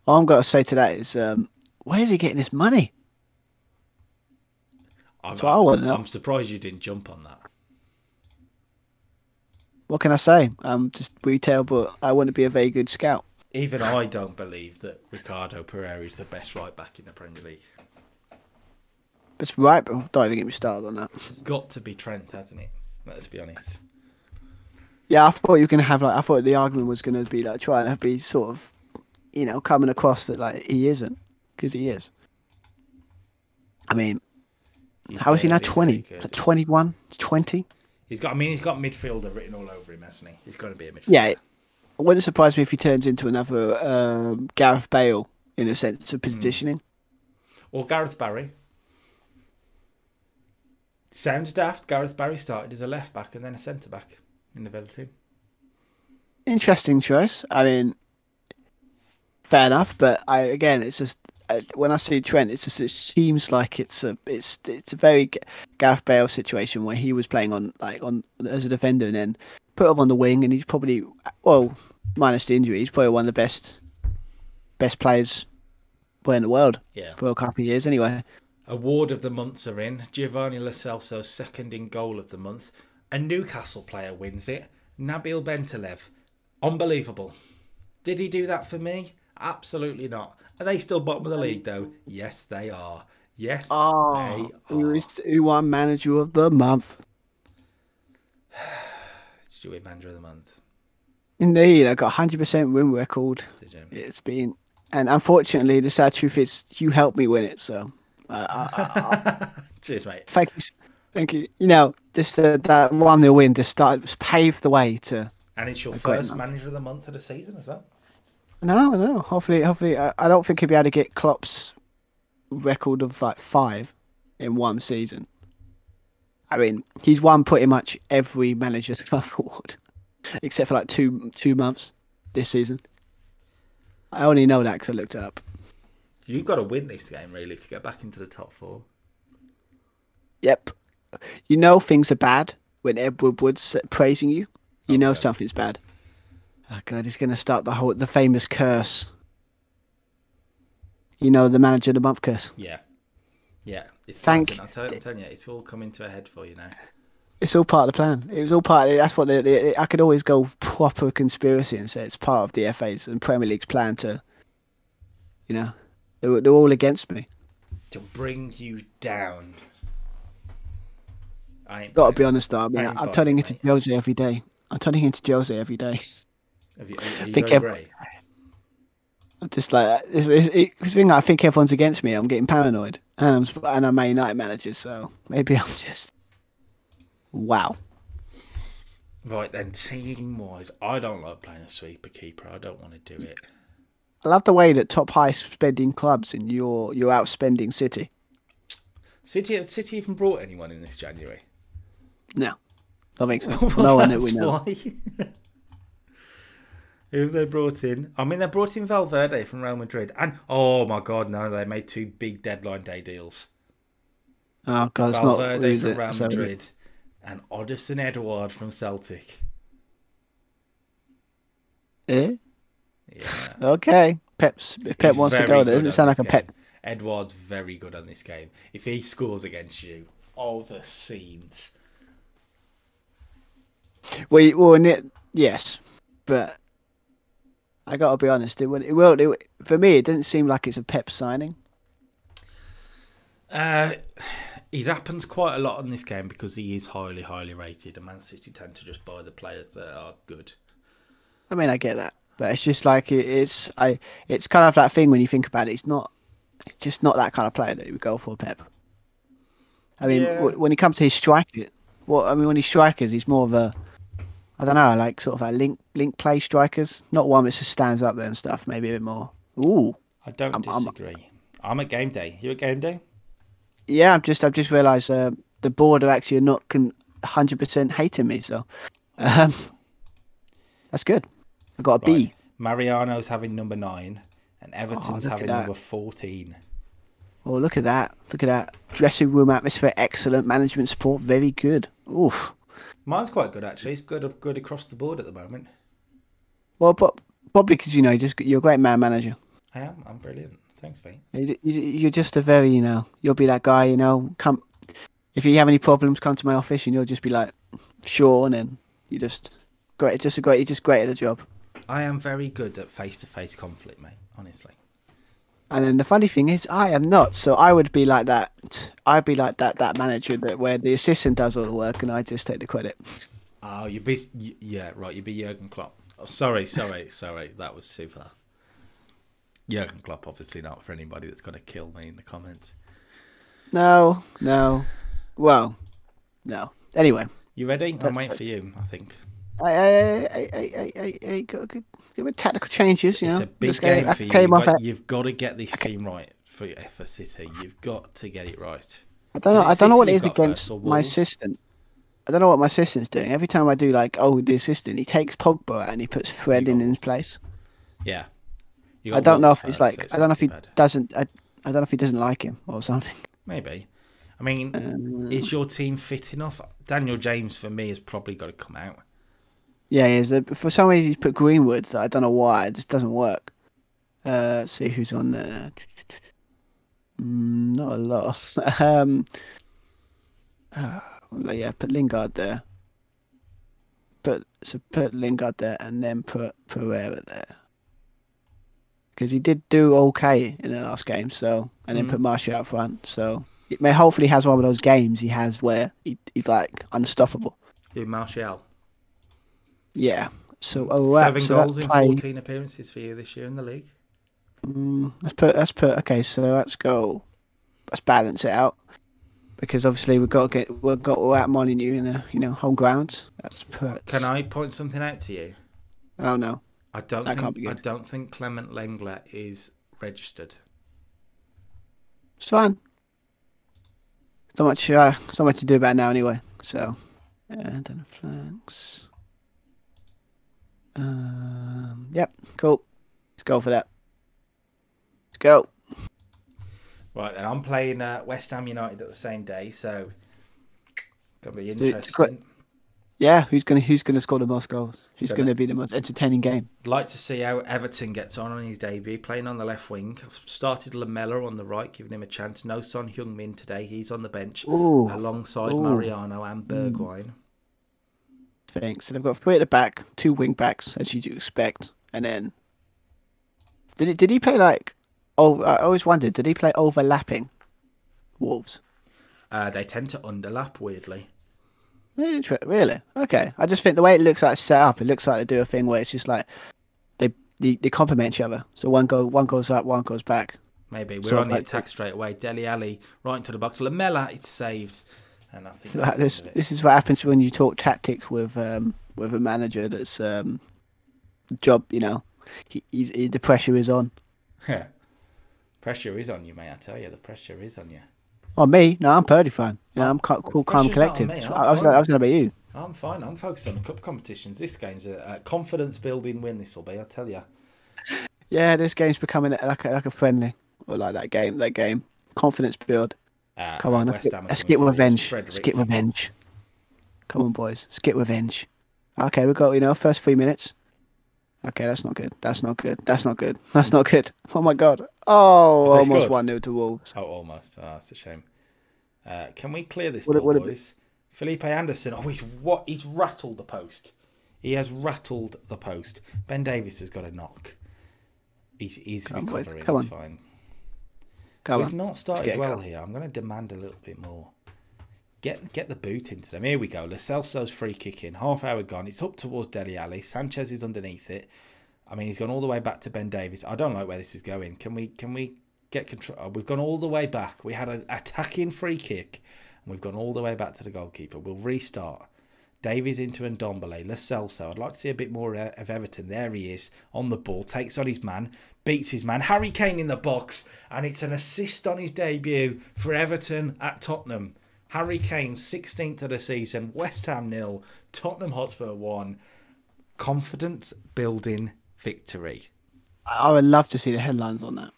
All I'm going to say to that is, where is he getting this money? That's what I want to know. I'm surprised you didn't jump on that. What can I say? I'm just retail, but I want to be a very good scout. Even I don't believe that Ricardo Pereira is the best right back in the Premier League. It's right, but don't even get me started on that. It's got to be Trent, hasn't it? Let's be honest. Yeah, I thought you were going to have I thought the argument was going to be like trying to be sort of, coming across that like he isn't, because he is. I mean, how is he now 20? 21, 20? He's got midfielder written all over him, hasn't he? He's got to be a midfielder. Yeah, it wouldn't surprise me if he turns into another Gareth Bale in a sense of positioning. Or Gareth Barry. Sounds daft. Gareth Barry started as a left back and then a centre back in the Villa team. Interesting choice. I mean, fair enough, but it's just when I see Trent, it seems like it's a very Gareth Bale situation where he was playing on as a defender and then put him on the wing, and he's probably, well, minus the injury, he's probably one of the best players in the world for a couple of years anyway. Award of the months are in. Giovanni Lo Celso second in goal of the month. A Newcastle player wins it. Nabil Bentaleb. Unbelievable. Did he do that for me? Absolutely not. Are they still bottom of the league though? Yes, they are. Yes, Oh, they are. who won Manager of the Month? Did you win Manager of the Month? Indeed, I got 100% win record. Did you? It's been, and unfortunately, the sad truth is, you helped me win it. So, I, Cheers, mate. thank you, thank you. You know, just that 1-0 win just paved the way to And it's your a great first month. Manager of the Month of the season as well. No. Hopefully, I don't think he'll be able to get Klopp's record of like 5 in one season. I mean, he's won pretty much every manager's award except for like two months this season. I only know that because I looked it up. You've got to win this game, really, to get back into the top 4. Yep. You know things are bad when Ed Woodward's praising you. You know Okay. something's bad. Oh God, he's going to start the famous curse. You know, the Manager of the Month curse. Yeah. It's Thank- starting. I'm telling you, it's all coming to a head for you now. It's all part of the plan. It was all part. That's what I could always go proper conspiracy and say it's part of the FA's and Premier League's plan to, you know, they're all against me. To bring you down. I ain't Got to buying be it. honest though. I mean, I ain't I'm buying turning it, into mate. Jose every day. I'm turning into Jose every day. Are you think going ev- grey? I'm just like it's thing. I think everyone's against me. I'm getting paranoid, and I'm Man United manager, so maybe I'm just wow. Right then, team-wise, I don't like playing a sweeper keeper. I don't want to do it. I love the way that top high spending clubs and you're outspending City. City even brought anyone in this January? No, don't think so. Well, No one that we that's know. why. Who have they brought in? I mean, they brought in Valverde from Real Madrid. And, oh my God, no, they made 2 big deadline day deals. Oh God, it's not. Valverde Who's from it? Real So, Madrid and Odison Edouard from Celtic. eh? Yeah. Okay. If Pep He's wants to very go there. good Doesn't on sound this like a Pep. game. Edouard's very good on this game. If he scores against you, oh, the scenes. Yes, but I gotta be honest. For me, it didn't seem like it's a Pep signing. It happens quite a lot in this game because he is highly, highly rated, and Man City tend to just buy the players that are good. I mean, I get that, but it's just like it's kind of that thing when you think about it. It's just not that kind of player that you would go for, Pep. I mean, Yeah. when it comes to his striker, when he's strikers, he's more of a, I don't know, like sort of a link play strikers, not one that just stands up there and stuff. Maybe a bit more. Ooh, I don't I'm disagree. I'm at game day. You at game day? yeah. I've just realised the board are actually not 100% hating me, so that's good. I got a B. Right. Mariano's having number 9, and Everton's look at having that. number 14. Oh, look at that! Look at that dressing room atmosphere, excellent management support, very good. Oof. Mine's quite good actually. It's good across the board at the moment. Well, but probably because you're a great manager. I am. I'm brilliant. Thanks, mate. You're just a very you'll be that guy. Come if you have any problems, come to my office, and you'll just be like, sure, and then you just great. You're just great at the job. I am very good at face-to-face conflict, mate. Honestly. And then the funny thing is, I am not. So I would be like that. I'd be like that manager where the assistant does all the work and I just take the credit. Oh, you'd be right. You'd be Jurgen Klopp. Oh, sorry. That was too far. Jurgen Klopp, obviously not for anybody that's going to kill me in the comments. No. Well, no. Anyway. You ready? I'm waiting for you. I think. I got good technical changes. It's a big This game I for you. came off You've got to get this team right for City. You've got to get it right. I don't know. Is it I don't know what City it is you've got against first, or my Wolves? assistant. I don't know what my assistant's doing. Every time I do the assistant, he takes Pogba out and he puts Fred You in got his Wolves. place. Yeah. You I got don't know Wolves if it's first, like so it's I don't know not if he too bad. doesn't. I don't know if he doesn't like him or something. Maybe. I mean, is your team fit enough? Daniel James for me has probably got to come out. Yeah, he is. For some reason, he's put Greenwood. That I don't know why. It just doesn't work. See who's on there. Not a lot. Yeah, put Lingard there. Put Lingard there, and then put Pereira there. because he did do okay in the last game. So and then put Martial out front. So it may hopefully has one of those games he has where he's like unstoppable. Yeah, Martial. Yeah. So 7 so goals in 14 appearances for you this year in the league. Let's put. Okay, so let's go. Let's balance it out because obviously we're at Molineux in the home grounds. Let's put. Can I point something out to you? Oh no. I don't think Clement Lenglet is registered. It's fine. It's not much to do about it now anyway. So, and then flanks. Yep, cool. Let's go for that. Let's go. Right, and I'm playing West Ham United at the same day, so gonna be interesting. Yeah, who's gonna score the most goals? Who's gonna be the most entertaining game? I'd like to see how Everton gets on his debut, playing on the left wing. I've started Lamella on the right, giving him a chance. No Son Heung-min today. He's on the bench alongside Mariano and Bergwijn. Thanks. So they've got 3 at the back, 2 wing backs, as you'd expect, and then did he play like? Oh, I always wondered, did he play overlapping Wolves? They tend to underlap weirdly. Really? Okay. I just think the way it looks like it's set up, it looks like they do a thing where it's just like they complement each other. So one goes up, one goes back. Maybe we're on the attack straight away. Dele Alli right into the box. Lamella, it's saved, and I think this is what happens when you talk tactics with a manager that's job. The pressure is on. Yeah, pressure is on you, mate. I tell you, the pressure is on you. Oh, me? No, I'm perfectly fine. I'm cool, calm, collected. I was going to be you. I'm fine. I'm focused on the cup competitions. This game's a confidence-building win. This will be, I tell you. Yeah, this game's becoming like a friendly, or like that game. Confidence build. Come on, let's get revenge. Let's get revenge. Come on, boys. Let's get revenge. Okay, we got first 3 minutes. Okay, that's not good. That's not good. That's not good. That's not good. Oh my god. Oh, almost 1-0 to Wolves. Oh, almost. Oh, that's a shame. Can we clear this ball, boys? Felipe Anderson. Oh, he's rattled the post. He has rattled the post. Ben Davies has got a knock. He's recovering. It's fine. We've not started well here. I'm going to demand a little bit more. Get the boot into them. Here we go. Lo Celso's free kick in. Half hour gone. It's up towards Dele Alli. Sanchez is underneath it. I mean, he's gone all the way back to Ben Davies. I don't like where this is going. Can we get control? We've gone all the way back. We had an attacking free kick, and we've gone all the way back to the goalkeeper. We'll restart. Davies into Ndombele. Lo Celso. I'd like to see a bit more of Everton. There he is on the ball. Takes on his man. Beats his man. Harry Kane in the box. And it's an assist on his debut for Everton at Tottenham. Harry Kane, 16th of the season. West Ham 0. Tottenham Hotspur 1. Confidence building victory. I would love to see the headlines on that.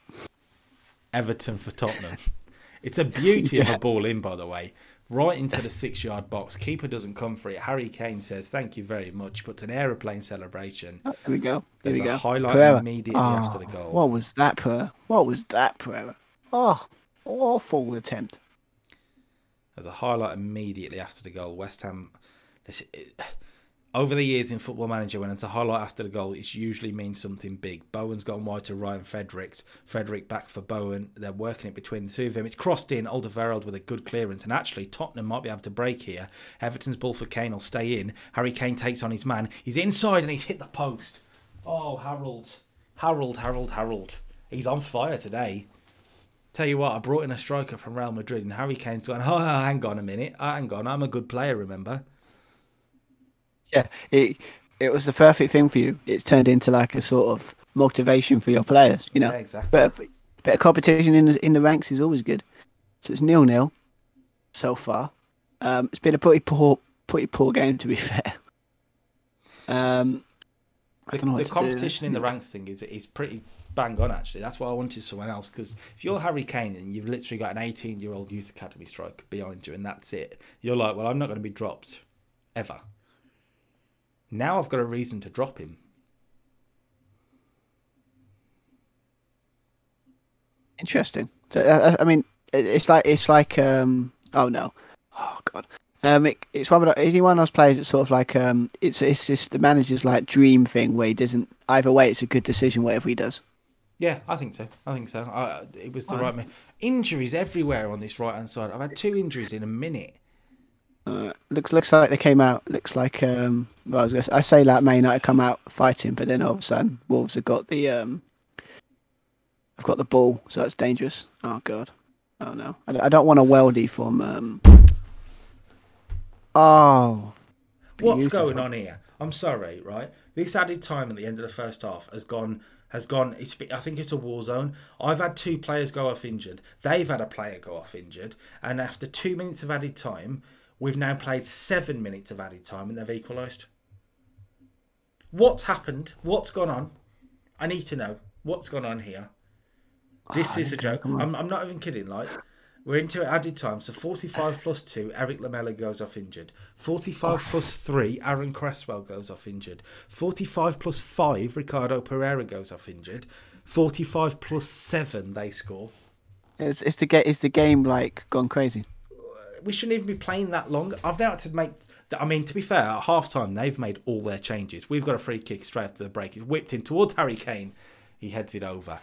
Everton for Tottenham. It's a beauty of a ball in, by the way. Right into the 6-yard box. Keeper doesn't come for it. Harry Kane says, thank you very much. Puts an aeroplane celebration. Oh, here we go. Here we go. Highlight immediately after the goal. What was that, Pereira? Oh, awful attempt. There's a highlight immediately after the goal. West Ham... Over the years in Football Manager, when it's a highlight after the goal, it usually means something big. Bowen's gone wide to Ryan Fredericks. Frederick back for Bowen. They're working it between the two of them. It's crossed in. Alderweireld with a good clearance. And actually, Tottenham might be able to break here. Everton's ball for Kane will stay in. Harry Kane takes on his man. He's inside and he's hit the post. Oh, Harold. He's on fire today. Tell you what, I brought in a striker from Real Madrid and Harry Kane's going, oh, hang on a minute. Hang on, I'm a good player, remember? Yeah, it was the perfect thing for you. It's turned into like a sort of motivation for your players, Yeah, exactly. Better competition in the ranks is always good. So it's 0-0 so far. It's been a pretty poor game, to be fair. The competition in the ranks thing is pretty bang on, actually. That's why I wanted someone else, because if you're Harry Kane and you've literally got an 18-year-old youth academy striker behind you and that's it, you're like, well, I'm not going to be dropped ever. Now I've got a reason to drop him. Interesting. So, I mean, it's like oh no, oh god. It's one of the, is he one of those players that's sort of like it's just the manager's like dream thing where he doesn't, either way it's a good decision whatever he does. Yeah, I think so. It was the right move. Injuries everywhere on this right-hand side. I've had 2 injuries in a minute. Looks like they came out. Looks like well, I say that Man United come out fighting, but then all of a sudden Wolves have got the ball, so that's dangerous. Oh god, oh no, I don't want a weldy from. Oh, What's beautiful. going on here? I'm sorry, right? This added time at the end of the first half has gone. I think it's a war zone. I've had 2 players go off injured. They've had a player go off injured, and after 2 minutes of added time, we've now played 7 minutes of added time, and they've equalised. What's happened? What's gone on? I need to know what's gone on here. This is a joke. I'm not even kidding. Like, we're into added time. So 45 plus 2, Eric Lamela goes off injured. 45 plus 3, Aaron Cresswell goes off injured. 45 plus 5, Ricardo Pereira goes off injured. 45 plus 7, they score. Is the game like gone crazy? We shouldn't even be playing that long. I've now had to make... I mean, to be fair, at half-time, they've made all their changes. We've got a free kick straight after the break. It's whipped in towards Harry Kane. He heads it over.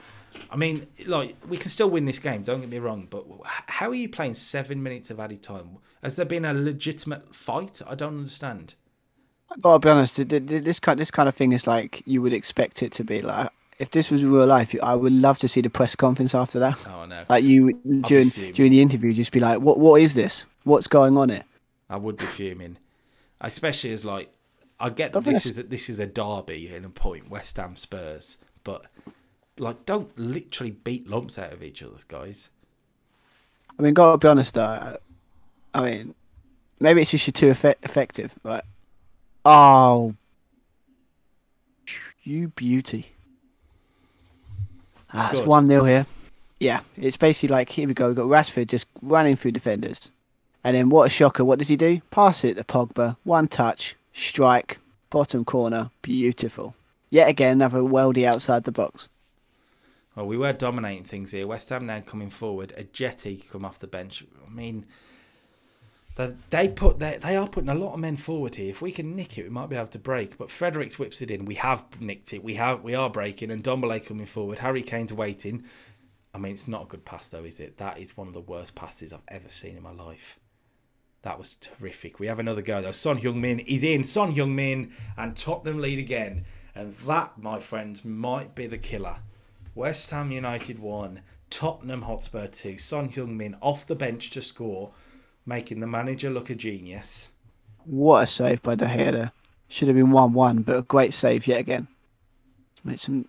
I mean, like, we can still win this game, don't get me wrong, but how are you playing 7 minutes of added time? Has there been a legitimate fight? I don't understand. I've got to be honest, this kind of thing is like you would expect it to be. Like, if this was real life, I would love to see the press conference after that. Oh, no. Like you during the interview, just be like, what is this? What's going on here? I would be fuming. Especially as, like, I get that this is a derby in a point, West Ham Spurs, but... Like, don't literally beat lumps out of each other, guys. I mean, gotta be honest though. I mean, maybe it's just you're too effective, but oh, you beauty. It's 1-0 here. Yeah, it's basically like, here we go. We've got Rashford just running through defenders, and then what a shocker! What does he do? Pass it to Pogba. 1 touch, strike, bottom corner, beautiful. Yet again, another weldy outside the box. Well, we were dominating things here. West Ham now coming forward. A Jetty come off the bench. I mean, they are putting a lot of men forward here. If we can nick it, we might be able to break. But Fredericks whips it in. We have nicked it. We are breaking. And Dombele coming forward. Harry Kane's waiting. I mean, it's not a good pass though, is it? That is one of the worst passes I've ever seen in my life. That was terrific. We have another go though. Son Heung-min is in. Son Heung-min and Tottenham lead again. And that, my friends, might be the killer. West Ham United 1, Tottenham Hotspur 2. Son Heung-min off the bench to score, making the manager look a genius. What a save by De Gea there. Should have been 1-1, but a great save yet again. Made some...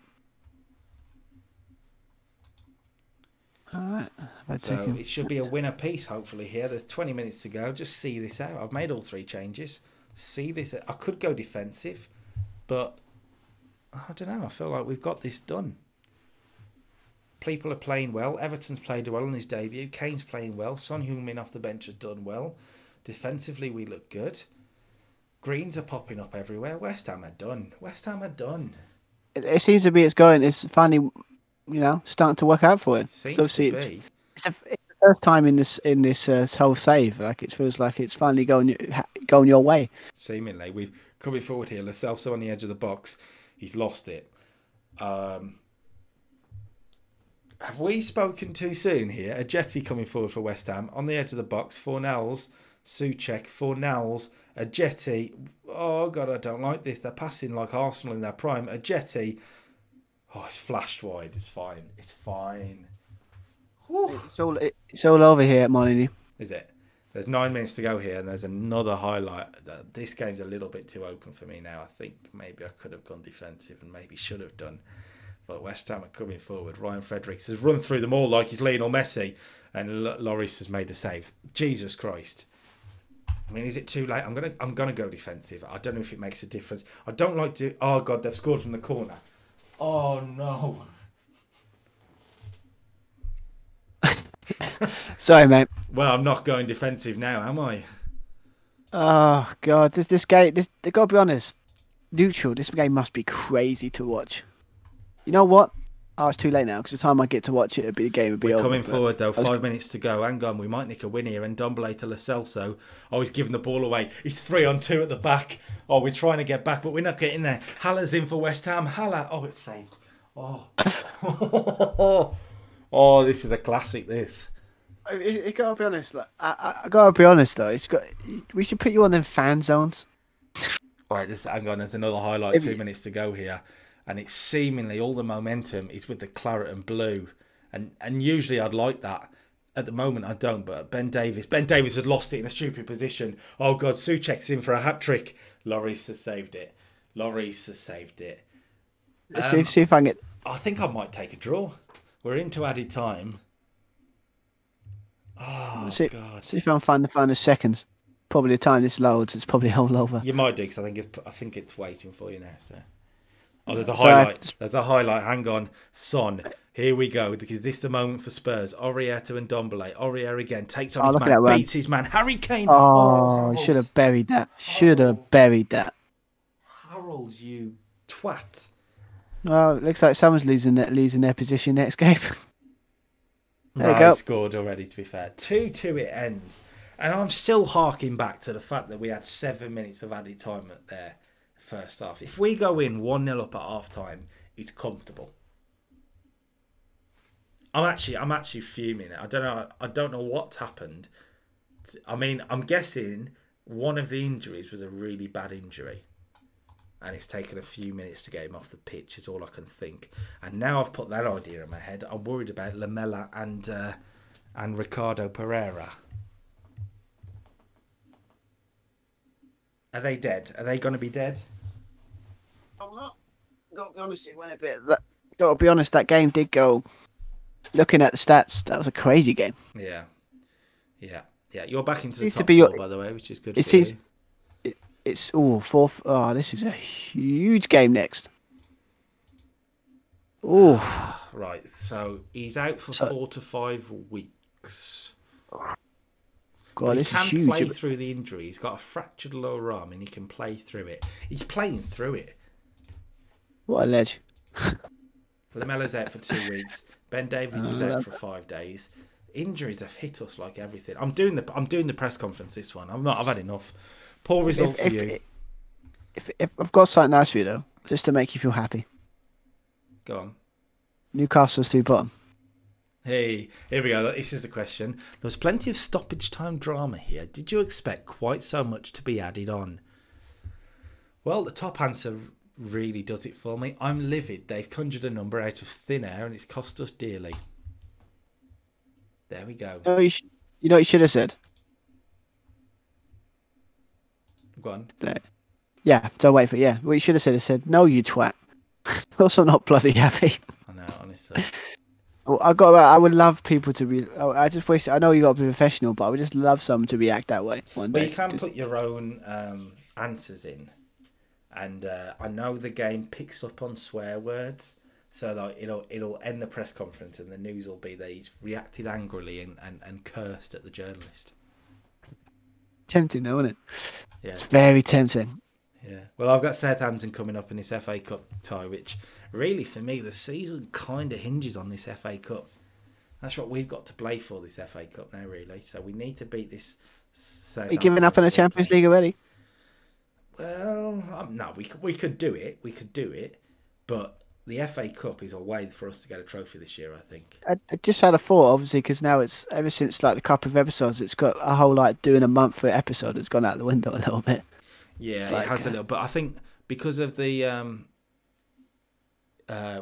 Alright. So it should be a winner piece, hopefully, here. There's 20 minutes to go. Just see this out. I've made all 3 changes. See this. I could go defensive, but I don't know. I feel like we've got this done. People are playing well. Everton's played well on his debut. Kane's playing well. Son Heung-min off the bench has done well. Defensively, we look good. Greens are popping up everywhere. West Ham are done. It seems to be it's finally, starting to work out for it. Seems to be. It's the first time in this whole save. Like, it feels like it's finally going your way. Seemingly, we've coming forward here. Lo Celso on the edge of the box. He's lost it. Have we spoken too soon here? A Jetty coming forward for West Ham. On the edge of the box, Fornals, Souček, Fornals, a Jetty. Oh, God, I don't like this. They're passing like Arsenal in their prime. A Jetty. Oh, it's flashed wide. It's fine. Whew. It's all over here at Molyneux. Is it? There's 9 minutes to go here, and there's another highlight. This game's a little bit too open for me now. I think maybe I could have gone defensive and maybe should have done. But West Ham are coming forward. Ryan Fredericks has run through them all like he's Lionel Messi. And Lloris has made a save. Jesus Christ. I mean, is it too late? I'm gonna go defensive. I don't know if it makes a difference. I don't like to... Oh, God, they've scored from the corner. Oh, no. Sorry, mate. Well, I'm not going defensive now, am I? Oh, God. This game... I've got to be honest. Neutral, this game must be crazy to watch. You know what? Oh, it's too late now, because the time I get to watch it, the game would be over. Coming forward, though, 5 minutes to go. Hang on, we might nick a win here. And Dombele to Lo Celso. Oh, he's giving the ball away. He's 3-on-2 at the back. Oh, we're trying to get back, but we're not getting there. Haller's in for West Ham. Haller. Oh, it's saved. Oh, Oh, this is a classic. This. I gotta be honest. Like, I gotta be honest though. We should put you on them fan zones. All right, hang on. There's another highlight. If 2 you- minutes to go here, and it's seemingly all the momentum is with the claret and blue, and usually I'd like that. At the moment, I don't. But Ben Davies had lost it in a stupid position. Oh God, Souček's in for a hat trick. Lloris has saved it. See if I can get. I think I might take a draw. We're into added time. Oh God! See if I can find the seconds. Probably the time this loads, it's probably all over. You might do because I think it's waiting for you now. So, there's a highlight. There's a highlight. Hang on, Son. Here we go. Is this the moment for Spurs? Aurier to Ndombele. Aurier again takes on his man, beats his man. Harry Kane. Oh, should have buried that. Harold, you twat. Well, it looks like someone's losing their position next game. There you go. He scored already, to be fair. 2-2 it ends. And I'm still harking back to the fact that we had 7 minutes of added time at their first half. If we go in 1-0 up at half time, it's comfortable. I'm actually fuming. I don't know what's happened. I mean, I'm guessing one of the injuries was a really bad injury. And it's taken a few minutes to get him off the pitch, is all I can think. And now I've put that idea in my head, I'm worried about Lamela and Ricardo Pereira. Are they dead? Are they going to be dead? I'm not. Gotta be honest, it went a bit. Gotta be honest, that game did go. Looking at the stats, that was a crazy game. Yeah. You're back into the top four, by the way, which is good for you. It's fourth. Oh, this is a huge game next. Oh, right. So he's out for 4 to 5 weeks. God, he this is huge. He can play through the injury. He's got a fractured lower arm, and he can play through it. He's playing through it. What a ledge. Lamela's out for 2 weeks. Ben Davies is out for 5 days. Injuries have hit us like everything. I'm doing the press conference this one. I've had enough. Poor result for you. If I've got something nice for you though, just to make you feel happy. Go on. Newcastle's 2 bottom. Hey, here we go. This is the question. There was plenty of stoppage time drama here. Did you expect quite so much to be added on? Well, the top answer really does it for me. I'm livid. They've conjured a number out of thin air and it's cost us dearly. There we go. You know what you should have said? Go on. Yeah, don't wait for it. Yeah, what you should have said, no, you twat. Also not bloody happy. I know, honestly. I would love people to be. I just wish. I know you got to be professional, but I would just love someone to react that way one day. Well, you can put your own answers in, and I know the game picks up on swear words, so like it'll end the press conference, and the news will be that he's reacted angrily and cursed at the journalist. Tempting, though, isn't it? Yeah, it's very tempting. Yeah. Well, I've got Southampton coming up in this FA Cup tie, which really, for me, the season kind of hinges on this FA Cup. That's what we've got to play for, this FA Cup now, really. So we need to beat this Southampton. Are you giving up on the Champions League already? Well, no, we could do it. We could do it. But the FA Cup is a way for us to get a trophy this year, I think. I just had a thought, obviously, because now it's, ever since like the couple of episodes, it's got a whole like doing a month for episode. It's gone out the window a little bit. Yeah, it has a little. But I think because of the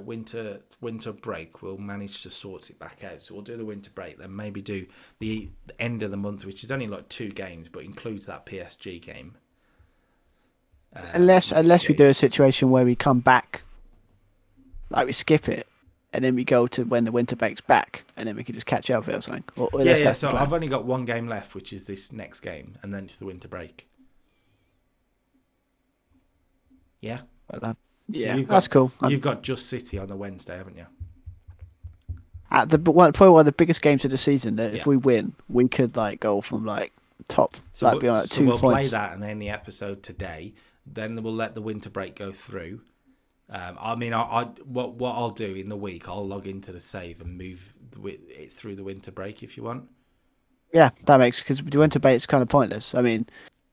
winter break, we'll manage to sort it back out. So we'll do the winter break, then maybe do the end of the month, which is only like 2 games, but includes that PSG game. Unless we do a situation where we come back, like we skip it, and then we go to when the winter break's back, and then we can just catch up. Feels like. Yeah. So I've only got 1 game left, which is this next game, and then it's the winter break. Yeah. Yeah, that's cool. You've got Just City on the Wednesday, haven't you? Probably one of the biggest games of the season. That if we win, we could like go from like top, like be on like 2 points. So we'll play that and then the episode today. Then we'll let the winter break go through. I mean, what I'll do in the week, I'll log into the save and move it through the winter break if you want. Yeah, that makes, because the winter break is kind of pointless. I mean.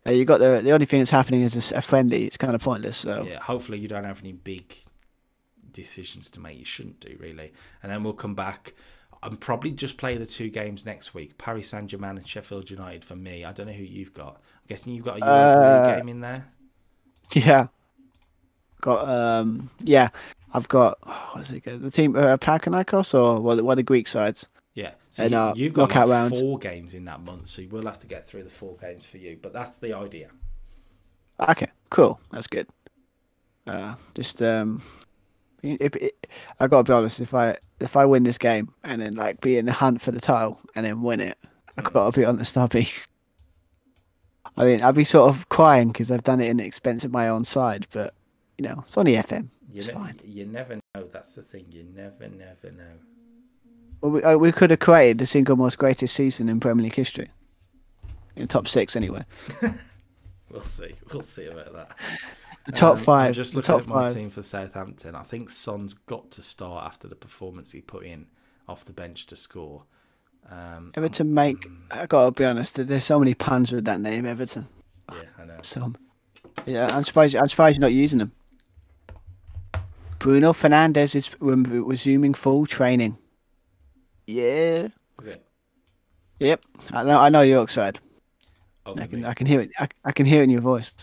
You got the only thing that's happening is a friendly. It's kind of pointless. So yeah, hopefully you don't have any big decisions to make you shouldn't do, really. And then we'll come back and probably just play the 2 games next week, Paris Saint-Germain and Sheffield United for me. I don't know who you've got. I'm guessing you've got a Europa League game in there? Yeah. Yeah. I've got, what's it called? The team, Panathinaikos, or what are the Greek sides? Yeah, so you've got like 4 games in that month, so you will have to get through the 4 games for you. But that's the idea. Okay, cool. That's good. I gotta be honest. If I win this game and then like be in the hunt for the title and then win it, I gotta be honest. I'd be sort of crying because I've done it in the expense of my own side. But it's only FM. It's fine. You never know. That's the thing. You never know. Well, we could have created the single most greatest season in Premier League history. In top 6, anyway. We'll see. We'll see about that. The top 5. I'm just looking at my team for Southampton. I think Son's got to start after the performance he put in off the bench to score. Everton I gotta be honest. There's so many puns with that name, Everton. Yeah, I know. I'm surprised you're not using them. Bruno Fernandes is resuming full training. Yeah. Is it? Yep. I know you're excited. I can hear it. I can hear it in your voice.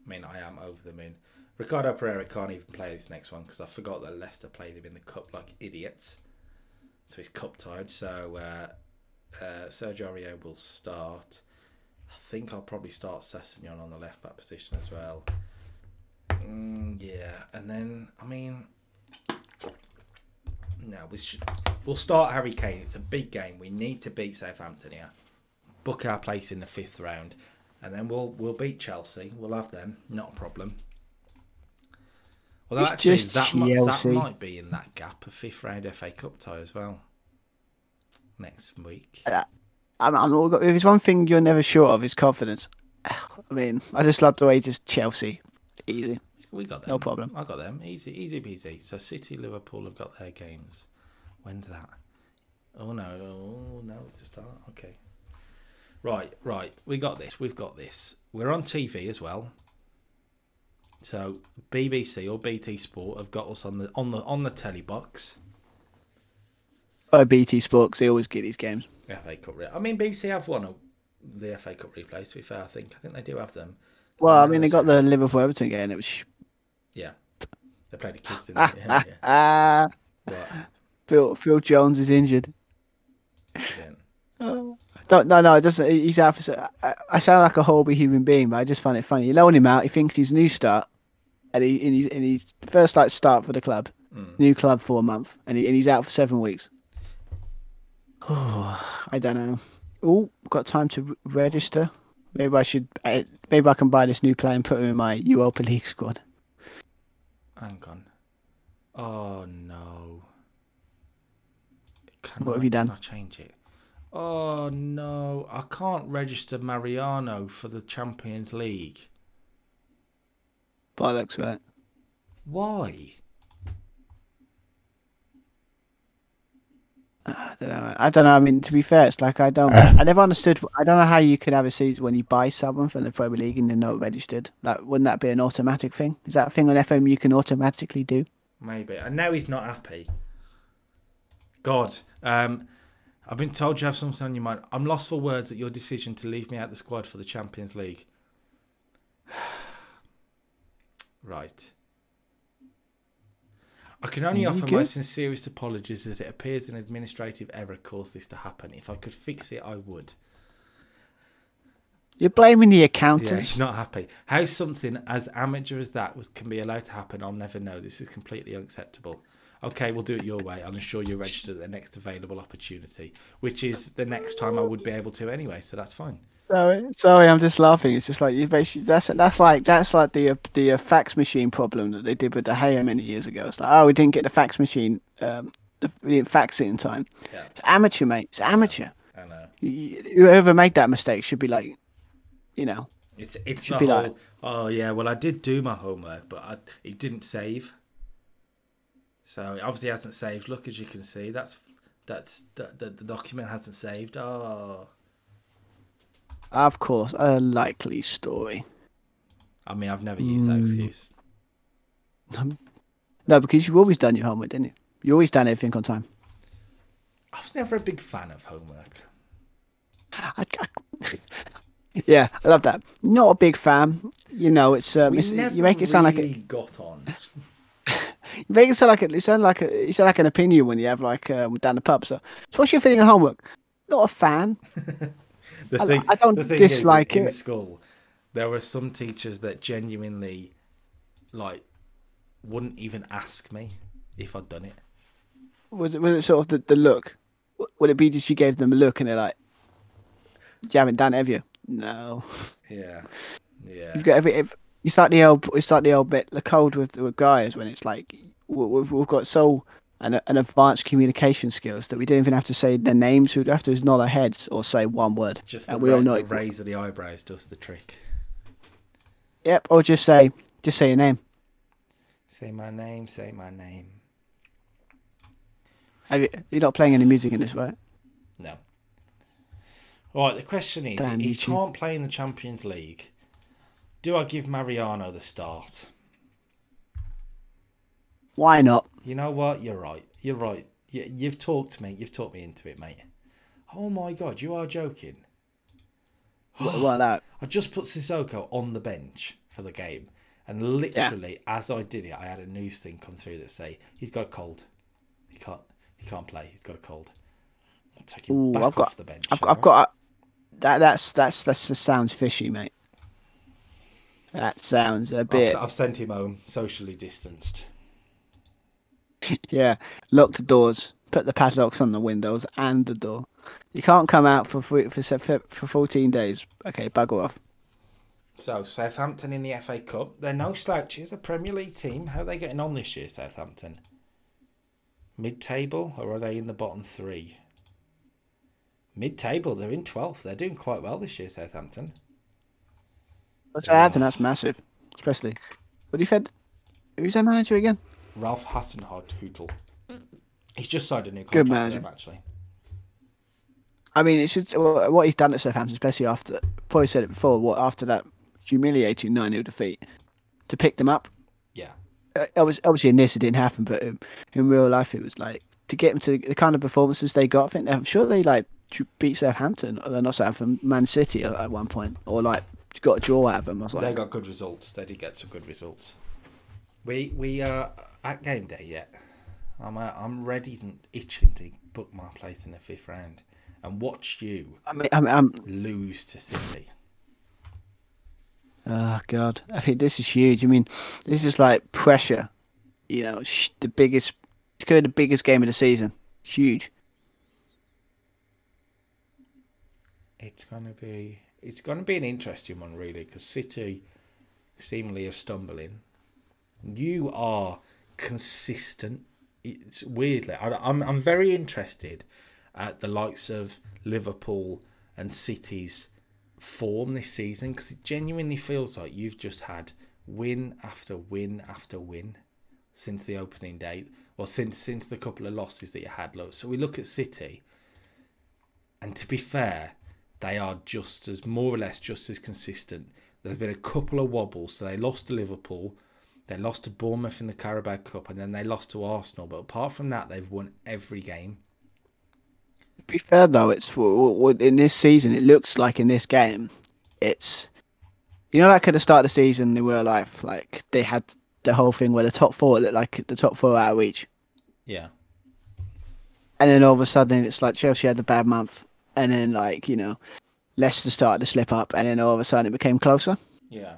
I mean, I am over the moon. Ricardo Pereira can't even play this next one because I forgot that Leicester played him in the cup like idiots. So he's cup tied. So Sergio Aurier will start. I think I'll probably start Sessegnon on the left back position as well. Yeah, and then we'll start Harry Kane. It's a big game. We need to beat Southampton here. Book our place in the 5th round, and then we'll beat Chelsea. We'll have them, not a problem. Although actually that might be in that gap, a 5th round FA Cup tie as well next week. If there's one thing you're never short of, is confidence. I mean, I just love the way just Chelsea, easy. We got them. No problem. I got them. Easy peasy. So City, Liverpool have got their games. When's that? Oh no, it's a start. Okay. Right. We've got this. We're on TV as well. So BBC or BT Sport have got us on the telly box. BT Sports, they always get these games. FA Cup. BBC have won the FA Cup replays. To be fair, I think they do have them. Well, they got the Liverpool Everton game. It was. Yeah, they played the kids, didn't they? Yeah. What? Phil Jones is injured. No, it doesn't. He's out for. I sound like a horrible human being, but I just find it funny. You loan him out. He thinks he's a new start, and he's first start for the club, new club for a month, and he's out for 7 weeks. Oh, I don't know. Oh, got time to register. Maybe I should. Maybe I can buy this new player and put him in my Europa League squad. Hang on. Oh no. What have you done? Can I change it? Oh no, I can't register Mariano for the Champions League. Bollocks, right? Why? I don't know. I mean, to be fair, it's like I never understood. I don't know how you could have a season when you buy someone from the Premier League and they're not registered. Like, wouldn't that be an automatic thing? Is that a thing on FM you can automatically do? Maybe. And now he's not happy. God, I've been told you have something on your mind. I'm lost for words at your decision to leave me out the squad for the Champions League. Right. I can only offer my sincerest apologies as it appears an administrative error caused this to happen. If I could fix it, I would. You're blaming the accountant. Yeah, he's not happy. How something as amateur as that can be allowed to happen, I'll never know. This is completely unacceptable. Okay, we'll do it your way. I'll ensure you're registered at the next available opportunity, which is the next time I would be able to anyway, so that's fine. Sorry, I'm just laughing. It's just like you basically that's like the fax machine problem that they did with the Gea many years ago. It's like, we didn't get the fax machine, we didn't fax it in time. Yeah. It's amateur, mate. It's amateur. I know. Whoever made that mistake should be like, it's the whole. Like, oh yeah, well I did do my homework, but it didn't save. So it obviously hasn't saved. Look, as you can see, the document hasn't saved. Oh. Of course, a likely story. I mean, I've never used that excuse. No, because you've always done your homework, didn't you? You always done everything on time. I was never a big fan of homework. Yeah, I love that. Not a big fan. You know, We never you make it sound really like it. got on. You make it sound like it. You sound like an opinion when you have like down the pub. So what's your feeling of homework? Not a fan. I don't the thing dislike is, in it. school, there were some teachers that genuinely, like, wouldn't even ask me if I'd done it. Was it sort of the look? Would it be just you gave them a look and they're like, you haven't done it, have you? No. Yeah. You've got it's like the old bit, the code with guys when it's like we've got an advanced communication skills that we don't even have to say their names. We have to just nod our heads or say one word, Just and we all know the it. raise of the eyebrows does the trick. Yep, or just say your name. Say my name. Say my name. You're not playing any music in this, right? No. Right, the question is, Damn he YouTube. can't play in the Champions League. Do I give Mariano the start? Why not? You know what? You're right. You're right. You've talked me. You've talked me into it, mate. Oh my God, you are joking. What that? I just put Sissoko on the bench for the game, and literally as I did it, I had a news thing come through that say he's got a cold. He can't play. He's got a cold. I'll take him back off the bench. I've got that just sounds fishy, mate. That sounds a bit. I've sent him home, socially distanced. Yeah, lock the doors, put the padlocks on the windows and the door. You can't come out for 14 days. Okay, bugger off. So, Southampton in the FA Cup. They're no slouches, a Premier League team. How are they getting on this year, Southampton? Mid-table, or are they in the bottom three? Mid-table, they're in 12th. They're doing quite well this year, Southampton. Southampton, that's massive. Especially. What do you said? Who's their manager again? Ralph Hasenhüttl. He's just signed a new Good contract with manager. them, actually. I mean, it's just what he's done at Southampton, especially after, probably said it before, after that humiliating 9-0 defeat, to pick them up. Yeah. Obviously in this it didn't happen, but in real life it was like, to get them to the kind of performances they got, I think I'm sure they like beat Southampton, or not Southampton, Man City at one point, or like got a draw out of them. I was like, They got good results. They did get some good results. We are at game day yet. I'm ready and itching to book my place in the 5th round and watch you I'm lose to City. Oh God, I think this is huge. I mean, this is like pressure. You know, it's going to be the biggest game of the season. Huge. It's gonna be an interesting one, really, because City seemingly are stumbling. You are consistent. It's weirdly, I'm very interested at the likes of Liverpool and City's form this season, because it genuinely feels like you've just had win after win after win since the opening date, or since the couple of losses that you had. So we look at City, and to be fair, they are more or less just as consistent. There's been a couple of wobbles. So they lost to Liverpool, they lost to Bournemouth in the Carabao Cup, and then they lost to Arsenal. But apart from that, they've won every game. To be fair though, it's in this season. It looks like in this game, it's, you know, like at the start of the season they were like they had the whole thing where the top four looked like the top four out of each. Yeah. And then all of a sudden it's like Chelsea had a bad month, and then like, you know, Leicester started to slip up, and then all of a sudden it became closer. Yeah.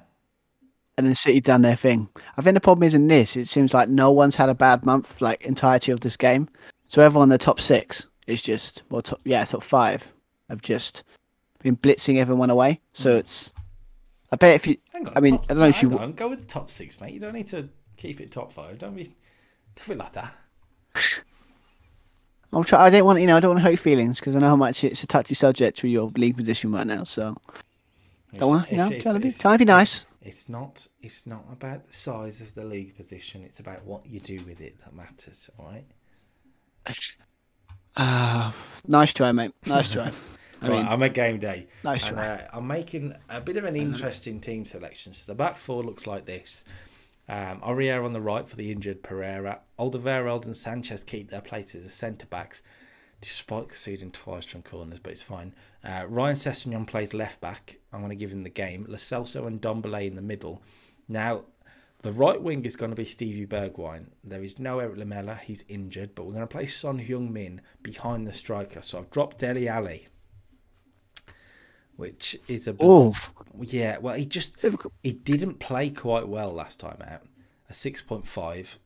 And then City done their thing. I think the problem is in this, it seems like no one's had a bad month, like entirety of this game. So everyone in the top 6 is just, top 5 have just been blitzing everyone away. So it's, I bet if you, Hang on, I mean, I don't know if you go with the top 6, mate. You don't need to keep it top 5. Don't be like that. I don't want to hurt your feelings, because I know how much it's a touchy subject with your league position right now. So don't want to, trying to be nice. It's not about the size of the league position. It's about what you do with it that matters. All right. Nice try, mate. Nice try. I'm at game day. Nice and, try. I'm making a bit of an interesting team selection. So the back four looks like this. Aurier on the right for the injured Pereira. Alderweireld and Sanchez keep their places as centre-backs, despite conceding twice from corners, but it's fine. Ryan Sessegnon plays left-back. I'm going to give him the game. Lo Celso and Ndombele in the middle. Now, the right wing is going to be Stevie Bergwijn. There is no Eric Lamela. He's injured, but we're going to play Son Heung-min behind the striker. So I've dropped Dele Alli, which is a... Yeah, well, he didn't play quite well last time out. A 6.5.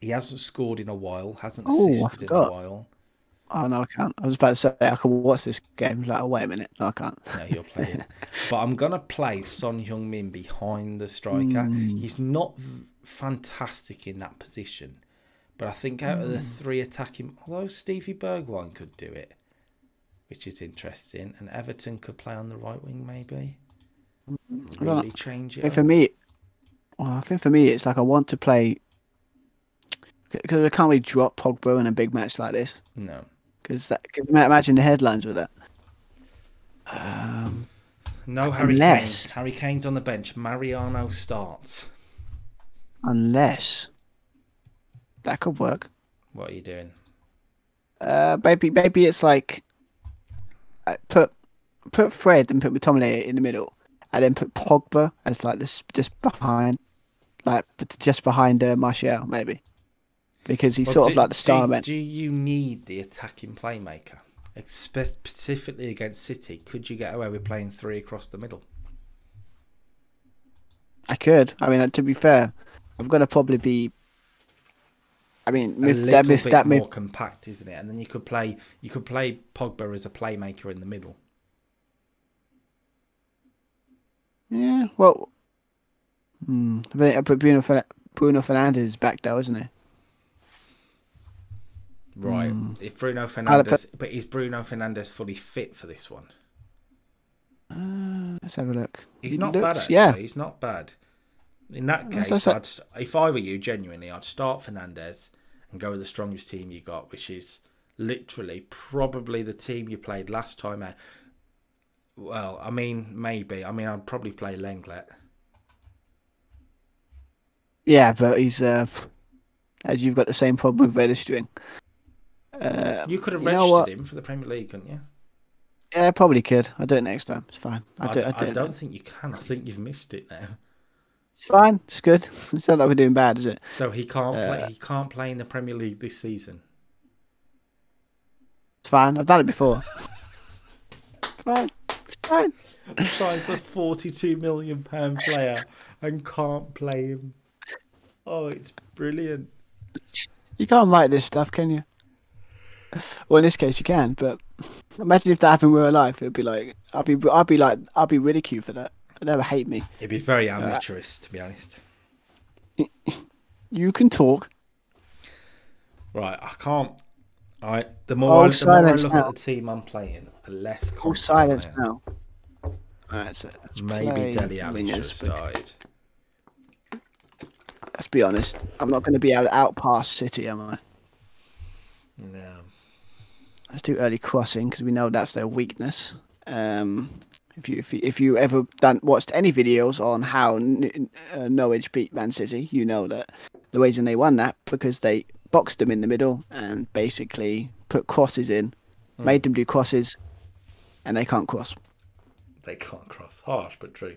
He hasn't scored in a while, hasn't assisted in a while. Oh, no, I can't. I was about to say I can watch this game. Like, oh, wait a minute. No, I can't. No, you're playing. But I'm going to play Son Heung-min behind the striker. He's not fantastic in that position. But I think out of the three attacking... Although Stevie Bergwijn could do it, which is interesting. And Everton could play on the right wing, maybe. Really change it. I think for me, it's like I want to play... Because I can't really drop Pogba in a big match like this. No. Because imagine the headlines with that. No Harry Kane. Harry Kane's on the bench. Mariano starts. Unless that could work. What are you doing? Maybe it's like put Fred and put McTominay in the middle, and then put Pogba as like this just behind Martial maybe. Because he's sort of like the star man. Do you need the attacking playmaker? Specifically against City, could you get away with playing three across the middle? I could. I mean, to be fair, I'm going to probably be... I mean, a little bit more compact, isn't it? And then you could play Pogba as a playmaker in the middle. Yeah, well... But Bruno Fernandes is back though, isn't he? Right. If Bruno Fernandes, but is Bruno Fernandes fully fit for this one? Let's have a look. He's not bad, actually. Yeah. He's not bad. In that case, if I were you, genuinely, I'd start Fernandes and go with the strongest team you got, which is literally probably the team you played last time out. Well, I mean, maybe. I mean, I'd probably play Lenglet. Yeah, but he's as you've got the same problem with registering. You could have registered him for the Premier League, couldn't you? Yeah, I probably could. I'll do it next time. It's fine. I don't think you can. I think you've missed it now. It's fine. It's good. It's not like we're doing bad, is it? So he can't play. He can't play in the Premier League this season. It's fine. I've done it before. It's fine. It's fine. Signs a £42 million player and can't play him. Oh, it's brilliant. You can't write this stuff, can you? Well, in this case, you can. But imagine if that happened when we were alive. It'd be like I'd be ridiculed for that. They'd never hate me. It'd be very amateurish, to be honest. You can talk. Right, I can't. The more I look at the team I'm playing, the less confident. Silence now. Let's maybe Dele Alli should have started. Let's be honest. I'm not going to be able to outpass City, am I? No. Let's do early crossing because we know that's their weakness. If you ever watched any videos on how Norwich beat Man City, you know that the reason they won that because they boxed them in the middle and basically put crosses in, made them do crosses, and they can't cross. They can't cross. Harsh, but true.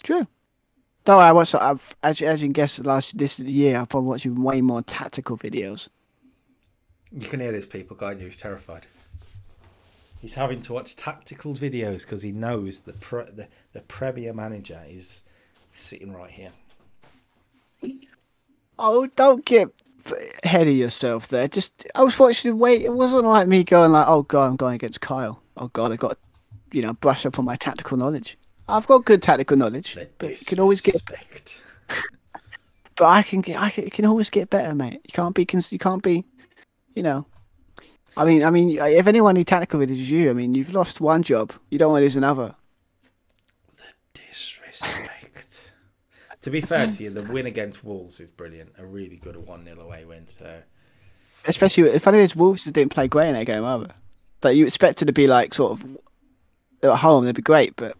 True. Though I watched, as you can guess, this year I've probably watched way more tactical videos. You can hear this, people. Guy who's terrified. He's having to watch tactical videos because he knows the Premier Manager is sitting right here. Oh, don't get ahead of yourself there. I was watching. It wasn't like me going like, "Oh God, I'm going against Kyle. Oh God, I got to, brush up on my tactical knowledge." I've got good tactical knowledge, but you can always get. But I can always get better, mate. You can't be. I mean, if anyone needs tactical videos, is you. I mean, you've lost one job. You don't want to lose another. The disrespect. To be fair to you, the win against Wolves is brilliant. A really good 1-0 away win. So, especially if anyways, Wolves didn't play great in that game either. Like you expected to be like sort of at home, they'd be great, but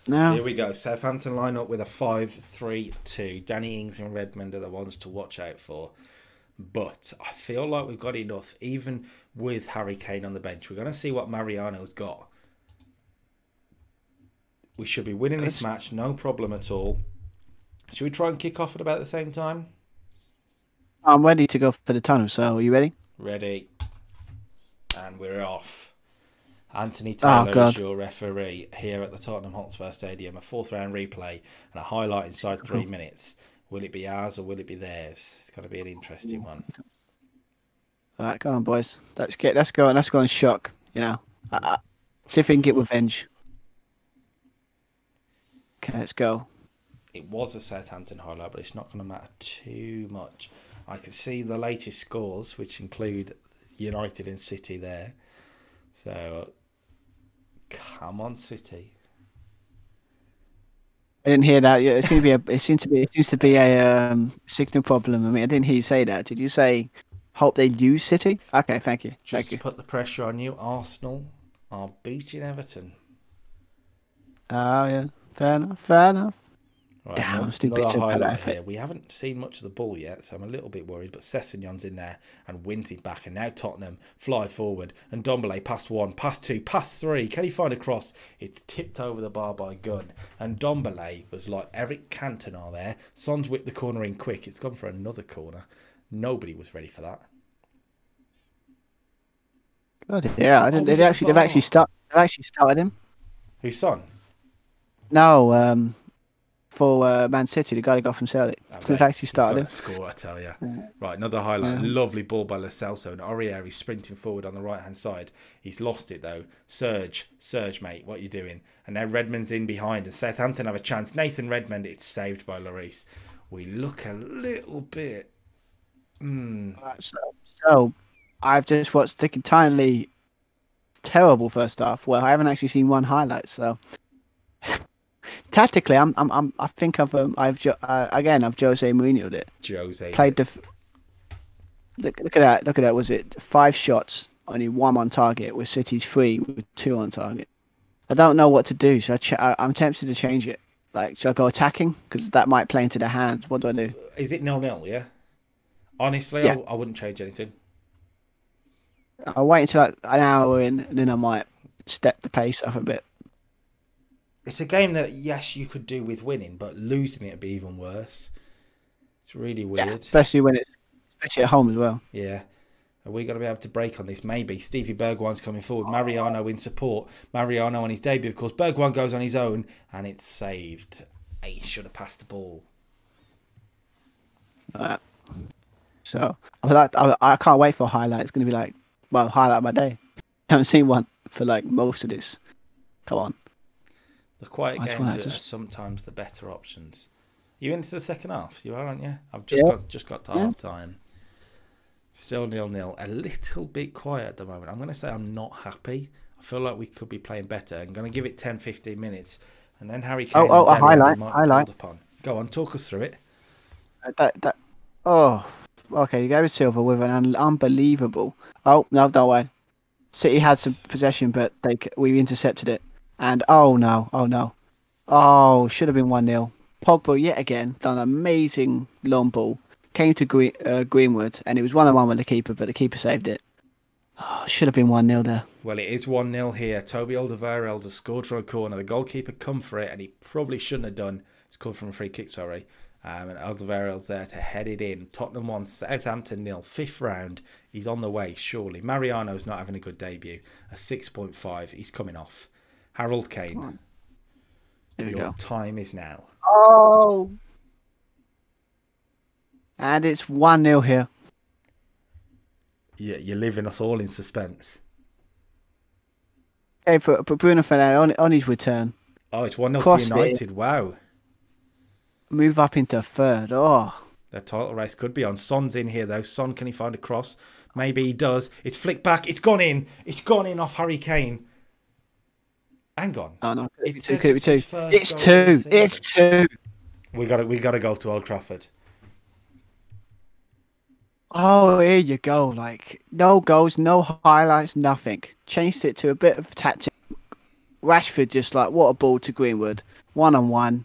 Now, Here we go. Southampton line up with a 5-3-2. Danny Ings and Redmond are the ones to watch out for. But I feel like we've got enough, even with Harry Kane on the bench. We're going to see what Mariano's got. We should be winning this match, no problem at all. Should we try and kick off at about the same time? I'm ready to go for the tunnel, so are you ready? Ready. And we're off. Anthony Taylor is your referee here at the Tottenham Hotspur Stadium. A fourth round replay and a highlight inside 3 minutes. Will it be ours or will it be theirs? It's going to be an interesting one. All right, go on, boys. Let's go and shock. You know, see if we can get revenge. Okay, let's go. It was a Southampton highlight, but it's not going to matter too much. I can see the latest scores, which include United and City there. So, come on, City. I didn't hear that. It seems to be a signal problem. I mean, I didn't hear you say that. Did you say hope they lose City? Okay, thank you. Just to put the pressure on you, Arsenal are beating Everton. Oh yeah, fair enough. Right, Damn, I'm another highlight here. We haven't seen much of the ball yet, so I'm a little bit worried. But Sessegnon's in there and wins it back. And now Tottenham fly forward. And Ndombele past 1, past 2, past 3. Can he find a cross? It's tipped over the bar by Gunn. And Ndombele was like Eric Cantona there. Son's whipped the corner in quick. It's gone for another corner. Nobody was ready for that. God, yeah, they've actually started him. Who's Son? No, for Man City, the guy that got from Celtic. They've actually started him. Score, I tell you. Right, another highlight. Yeah. Lovely ball by Lo Celso. And Aurier is sprinting forward on the right-hand side. He's lost it, though. Surge, mate, what are you doing? And now Redmond's in behind. And Southampton have a chance. Nathan Redmond, it's saved by Lloris. We look a little bit... So, I've just watched the entirely terrible first half. Well, I haven't actually seen one highlight, so... Tactically, I think I've Jose Mourinho'd it. Jose played the. Look at that. Was it 5 shots, only 1 on target? With City's 3 with 2 on target. I don't know what to do, so I'm tempted to change it. Like, should I go attacking? Because that might play into their hands. What do I do? Is it 0-0? Yeah. Honestly, yeah. I wouldn't change anything. I'll wait until like an hour in, and then I might step the pace up a bit. It's a game that, yes, you could do with winning, but losing it would be even worse. It's really weird. Yeah, especially at home as well. Yeah. Are we going to be able to break on this? Maybe. Stevie Bergwijn's coming forward. Mariano in support. Mariano on his debut, of course. Bergwijn goes on his own, and it's saved. He should have passed the ball. So, I can't wait for a highlight. It's going to be like, well, highlight of my day. I haven't seen one for like most of this. Come on. The quiet games are sometimes the better options. You into the second half? You are, aren't you? I've just got to half time. Still 0-0. A little bit quiet at the moment. I'm going to say I'm not happy. I feel like we could be playing better. I'm going to give it 10-15 minutes. And then Harry Kane a highlight. Upon. Go on, talk us through it. Okay, you go with Silva with an unbelievable... Oh, no, don't worry. City had some possession, but we intercepted it. And oh no. Should have been 1-0. Pogba yet again done an amazing long ball. Came to Greenwood, and it was 1-on-1 with the keeper, but the keeper saved it. Should have been 1-0 there. Well, it is 1-0 here. Toby Alderweireld has scored from a corner. The goalkeeper come for it, and he probably shouldn't have done. It's called from a free kick, sorry. And Alderweireld's there to head it in. Tottenham 1, Southampton 0. 5th round. He's on the way, surely. Mariano's not having a good debut. A 6.5. He's coming off. Harold Kane. Your time is now. Oh! And it's 1-0 here. Yeah, you're leaving us all in suspense. Okay, for Bruno Fernandes on his return. Oh, it's 1-0 to United. Wow. Move up into 3rd. Oh. The title race could be on. Son's in here, though. Son, can he find a cross? Maybe he does. It's flicked back. It's gone in. It's gone in off Harry Kane. Hang on. Oh, no. It's 2. It's 2. It's 2. We got to go to Old Trafford. Oh, here you go. Like, no goals, no highlights, nothing. Changed it to a bit of tactic. Rashford just like, what a ball to Greenwood. 1-on-1.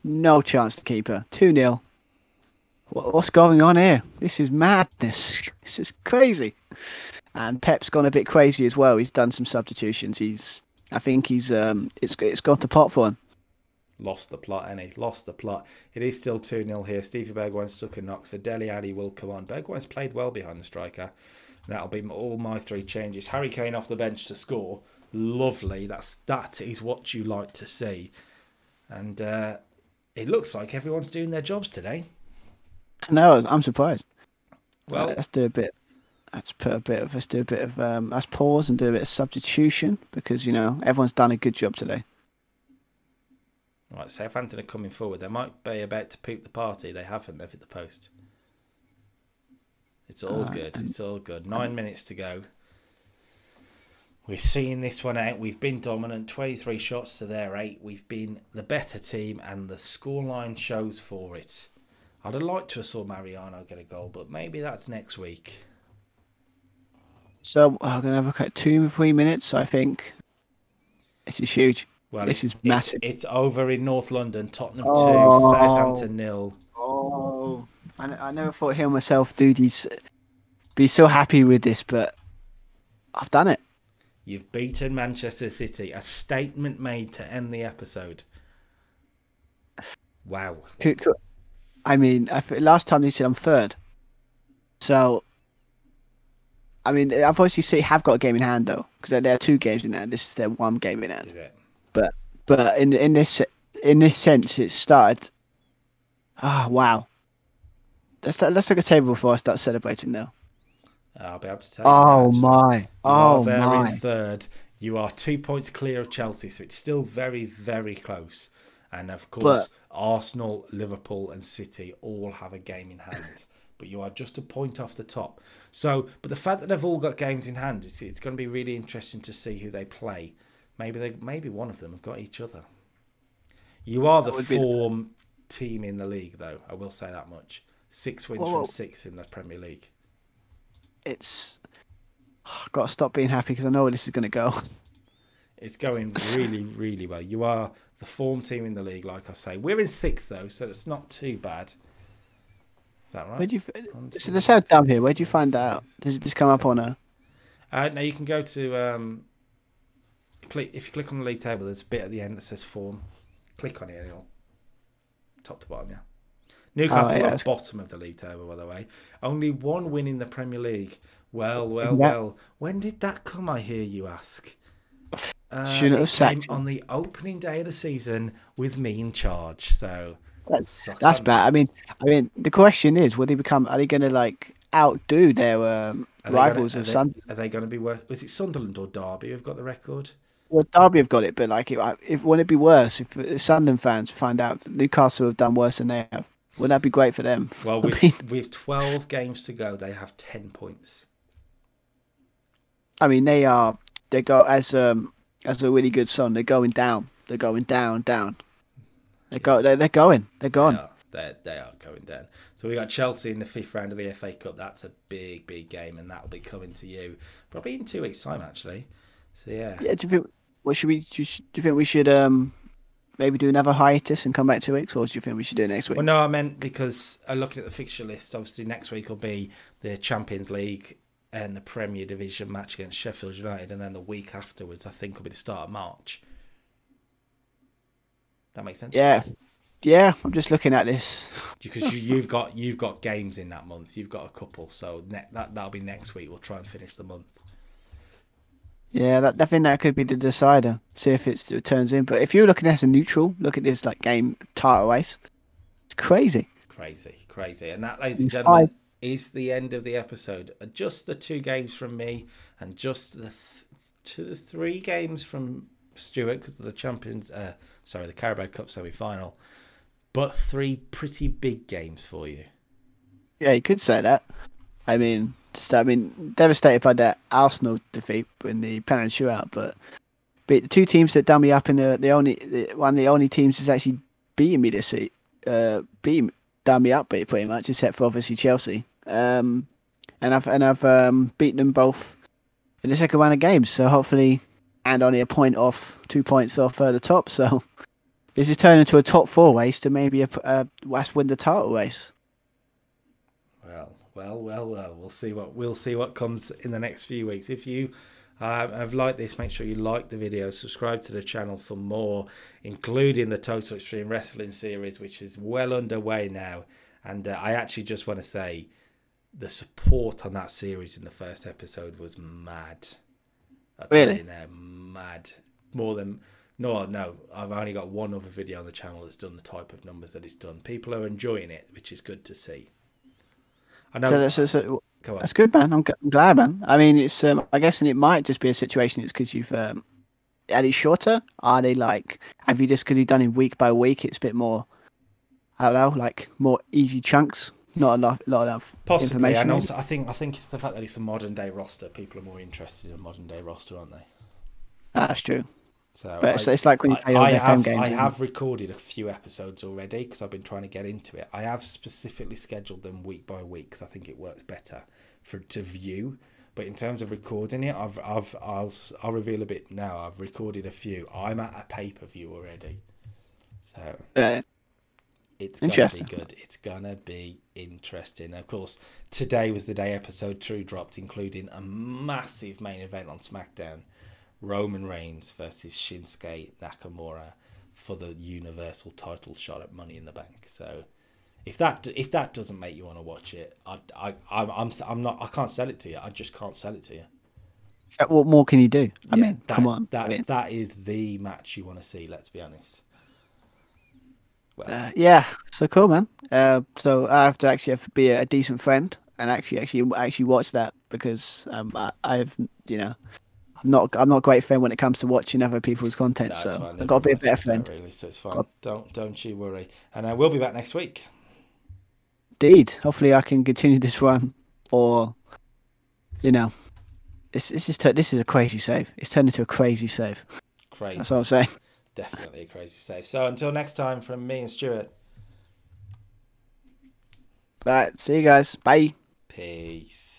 No chance to keeper. 2-0. What's going on here? This is madness. This is crazy. And Pep's gone a bit crazy as well. He's done some substitutions. I think it's gone to pot for him. Lost the plot, and he lost the plot. It is still 2-0 here. Stevie Bergwijn's stuck in knock, so Dele Alli will come on. Bergwijn's played well behind the striker. That'll be all my 3 changes. Harry Kane off the bench to score. Lovely. That is what you like to see. And it looks like everyone's doing their jobs today. No, I'm surprised. Well, let's do a bit. Let's do a bit of let's pause and do a bit of substitution because everyone's done a good job today. Right, Southampton are coming forward. They might be about to poop the party. They haven't. They've hit the post. It's all good. It's all good. 9 minutes to go. We're seeing this one out. We've been dominant. 23 shots to their 8. We've been the better team, and the scoreline shows for it. I'd have liked to have saw Mariano get a goal, but maybe that's next week. So I'm going to have a 2-3 minutes, I think. This is huge. Well, this is massive. It's over in North London. Tottenham 2, Southampton 0. Oh, I never thought hearing myself do these, be so happy with this, but I've done it. You've beaten Manchester City. A statement made to end the episode. Wow. I mean, last time they said I'm third. So, I mean, obviously City have got a game in hand though, because there are 2 games in hand. This is their 1 game in hand. Is it? But in this sense, it started. Oh wow! Let's look at the table before I start celebrating now. I'll be able to tell you. Oh my! You Oh are there my! in third. You are 2 points clear of Chelsea, so it's still very, very close. And of course, Arsenal, Liverpool, and City all have a game in hand. But you are just a point off the top. So, but the fact that they've all got games in hand, it's going to be really interesting to see who they play. Maybe one of them have got each other. You are the form team in the league, though. I will say that much. 6 wins from 6 in the Premier League. I've got to stop being happy because I know where this is going to go. It's going really, really well. You are the form team in the league, like I say. We're in 6th, though, so it's not too bad. Is that right? So the sound down here. Where do you find that out? Does it just come up on a? No, you can go to if you click on the league table, there's a bit at the end that says form. Click on it, and it'll top to bottom, yeah. Newcastle at the bottom of the league table, by the way. Only 1 win in the Premier League. Well. When did that come, I hear you ask? Shouldn't have sacked him on the opening day of the season with me in charge. So that's bad. I mean, the question is, are they going to outdo their rivals of Sunderland? Are they going to be worse? Was it Sunderland or Derby who've got the record? Well, Derby have got it, but wouldn't it be worse if Sunderland fans find out that Newcastle have done worse than they have? Wouldn't that be great for them? Well, with 12 games to go, they have 10 points. I mean, they go as a really good son. They're going down. They're going down. They're gone. They are going down. So we got Chelsea in the 5th round of the FA Cup. That's a big, big game, and that will be coming to you probably in 2 weeks' time, actually. So yeah. Yeah. Do you think we should maybe do another hiatus and come back 2 weeks, or do you think we should do it next week? Well, no, I meant because looking at the fixture list, obviously next week will be the Champions League and the Premier Division match against Sheffield United, and then the week afterwards, I think, will be the start of March. That makes sense? Yeah. I'm just looking at this because you've got games in that month. You've got a couple, so that'll be next week. We'll try and finish the month. Yeah, I think that could be the decider. See if it turns in. But if you're looking as a neutral, look at this game title race. It's crazy. Crazy. And that, ladies and gentlemen, is the end of the episode. Just the 2 games from me, and just the 3 games from Stuart because of the the Carabao Cup semi-final. But 3 pretty big games for you. Yeah, you could say that. I mean, devastated by that Arsenal defeat in the penalty shootout, but the 2 teams that done me up in one of the only teams that's actually beating me this season, done me up pretty much, except for obviously Chelsea. And I've beaten them both in the second round of games. So hopefully, and only a point off, 2 points off the top. So this is turning into a top 4 race to maybe a West win the title race. Well. We'll see what comes in the next few weeks. If you have liked this, make sure you like the video, subscribe to the channel for more, including the Total Extreme Wrestling series, which is well underway now. And I actually just want to say the support on that series in the first episode was mad. Really? Mad. More than... No, I've only got one other video on the channel that's done the type of numbers that it's done. People are enjoying it, which is good to see. I know. So that's good, man. I'm glad, man. I mean, it's I guess, and it might just be a situation. It's because you've are they shorter? Are they like? Have you just because you've done it week by week? It's a bit more. I don't know, like more easy chunks. Not enough, lot of Possibly, information. and also I think it's the fact that it's a modern day roster. People are more interested in a modern day roster, aren't they? That's true. So but it's like when you play FM games. I have recorded a few episodes already because I've been trying to get into it. I have specifically scheduled them week by week because I think it works better to view. But in terms of recording it, I'll reveal a bit now. I've recorded a few. I'm at a pay-per-view already, so it's gonna be good. It's gonna be interesting. Of course, today was the day episode 2 dropped, including a massive main event on SmackDown. Roman Reigns versus Shinsuke Nakamura for the Universal title shot at Money in the Bank. So, if that doesn't make you want to watch it, I can't sell it to you. I just can't sell it to you. What more can you do? I mean, come on. That is the match you want to see. Let's be honest. Well, yeah. So cool, man. So I have to actually be a decent friend and actually watch that because I've I'm not a great friend when it comes to watching other people's content, so I've got to be a better friend. Really, so it's fine. Don't you worry. And we'll be back next week. Indeed. Hopefully, I can continue this run, or this is a crazy save. It's turned into a crazy save. Crazy. That's what I'm saying. Definitely a crazy save. So until next time, from me and Stuart. Right. See you guys. Bye. Peace.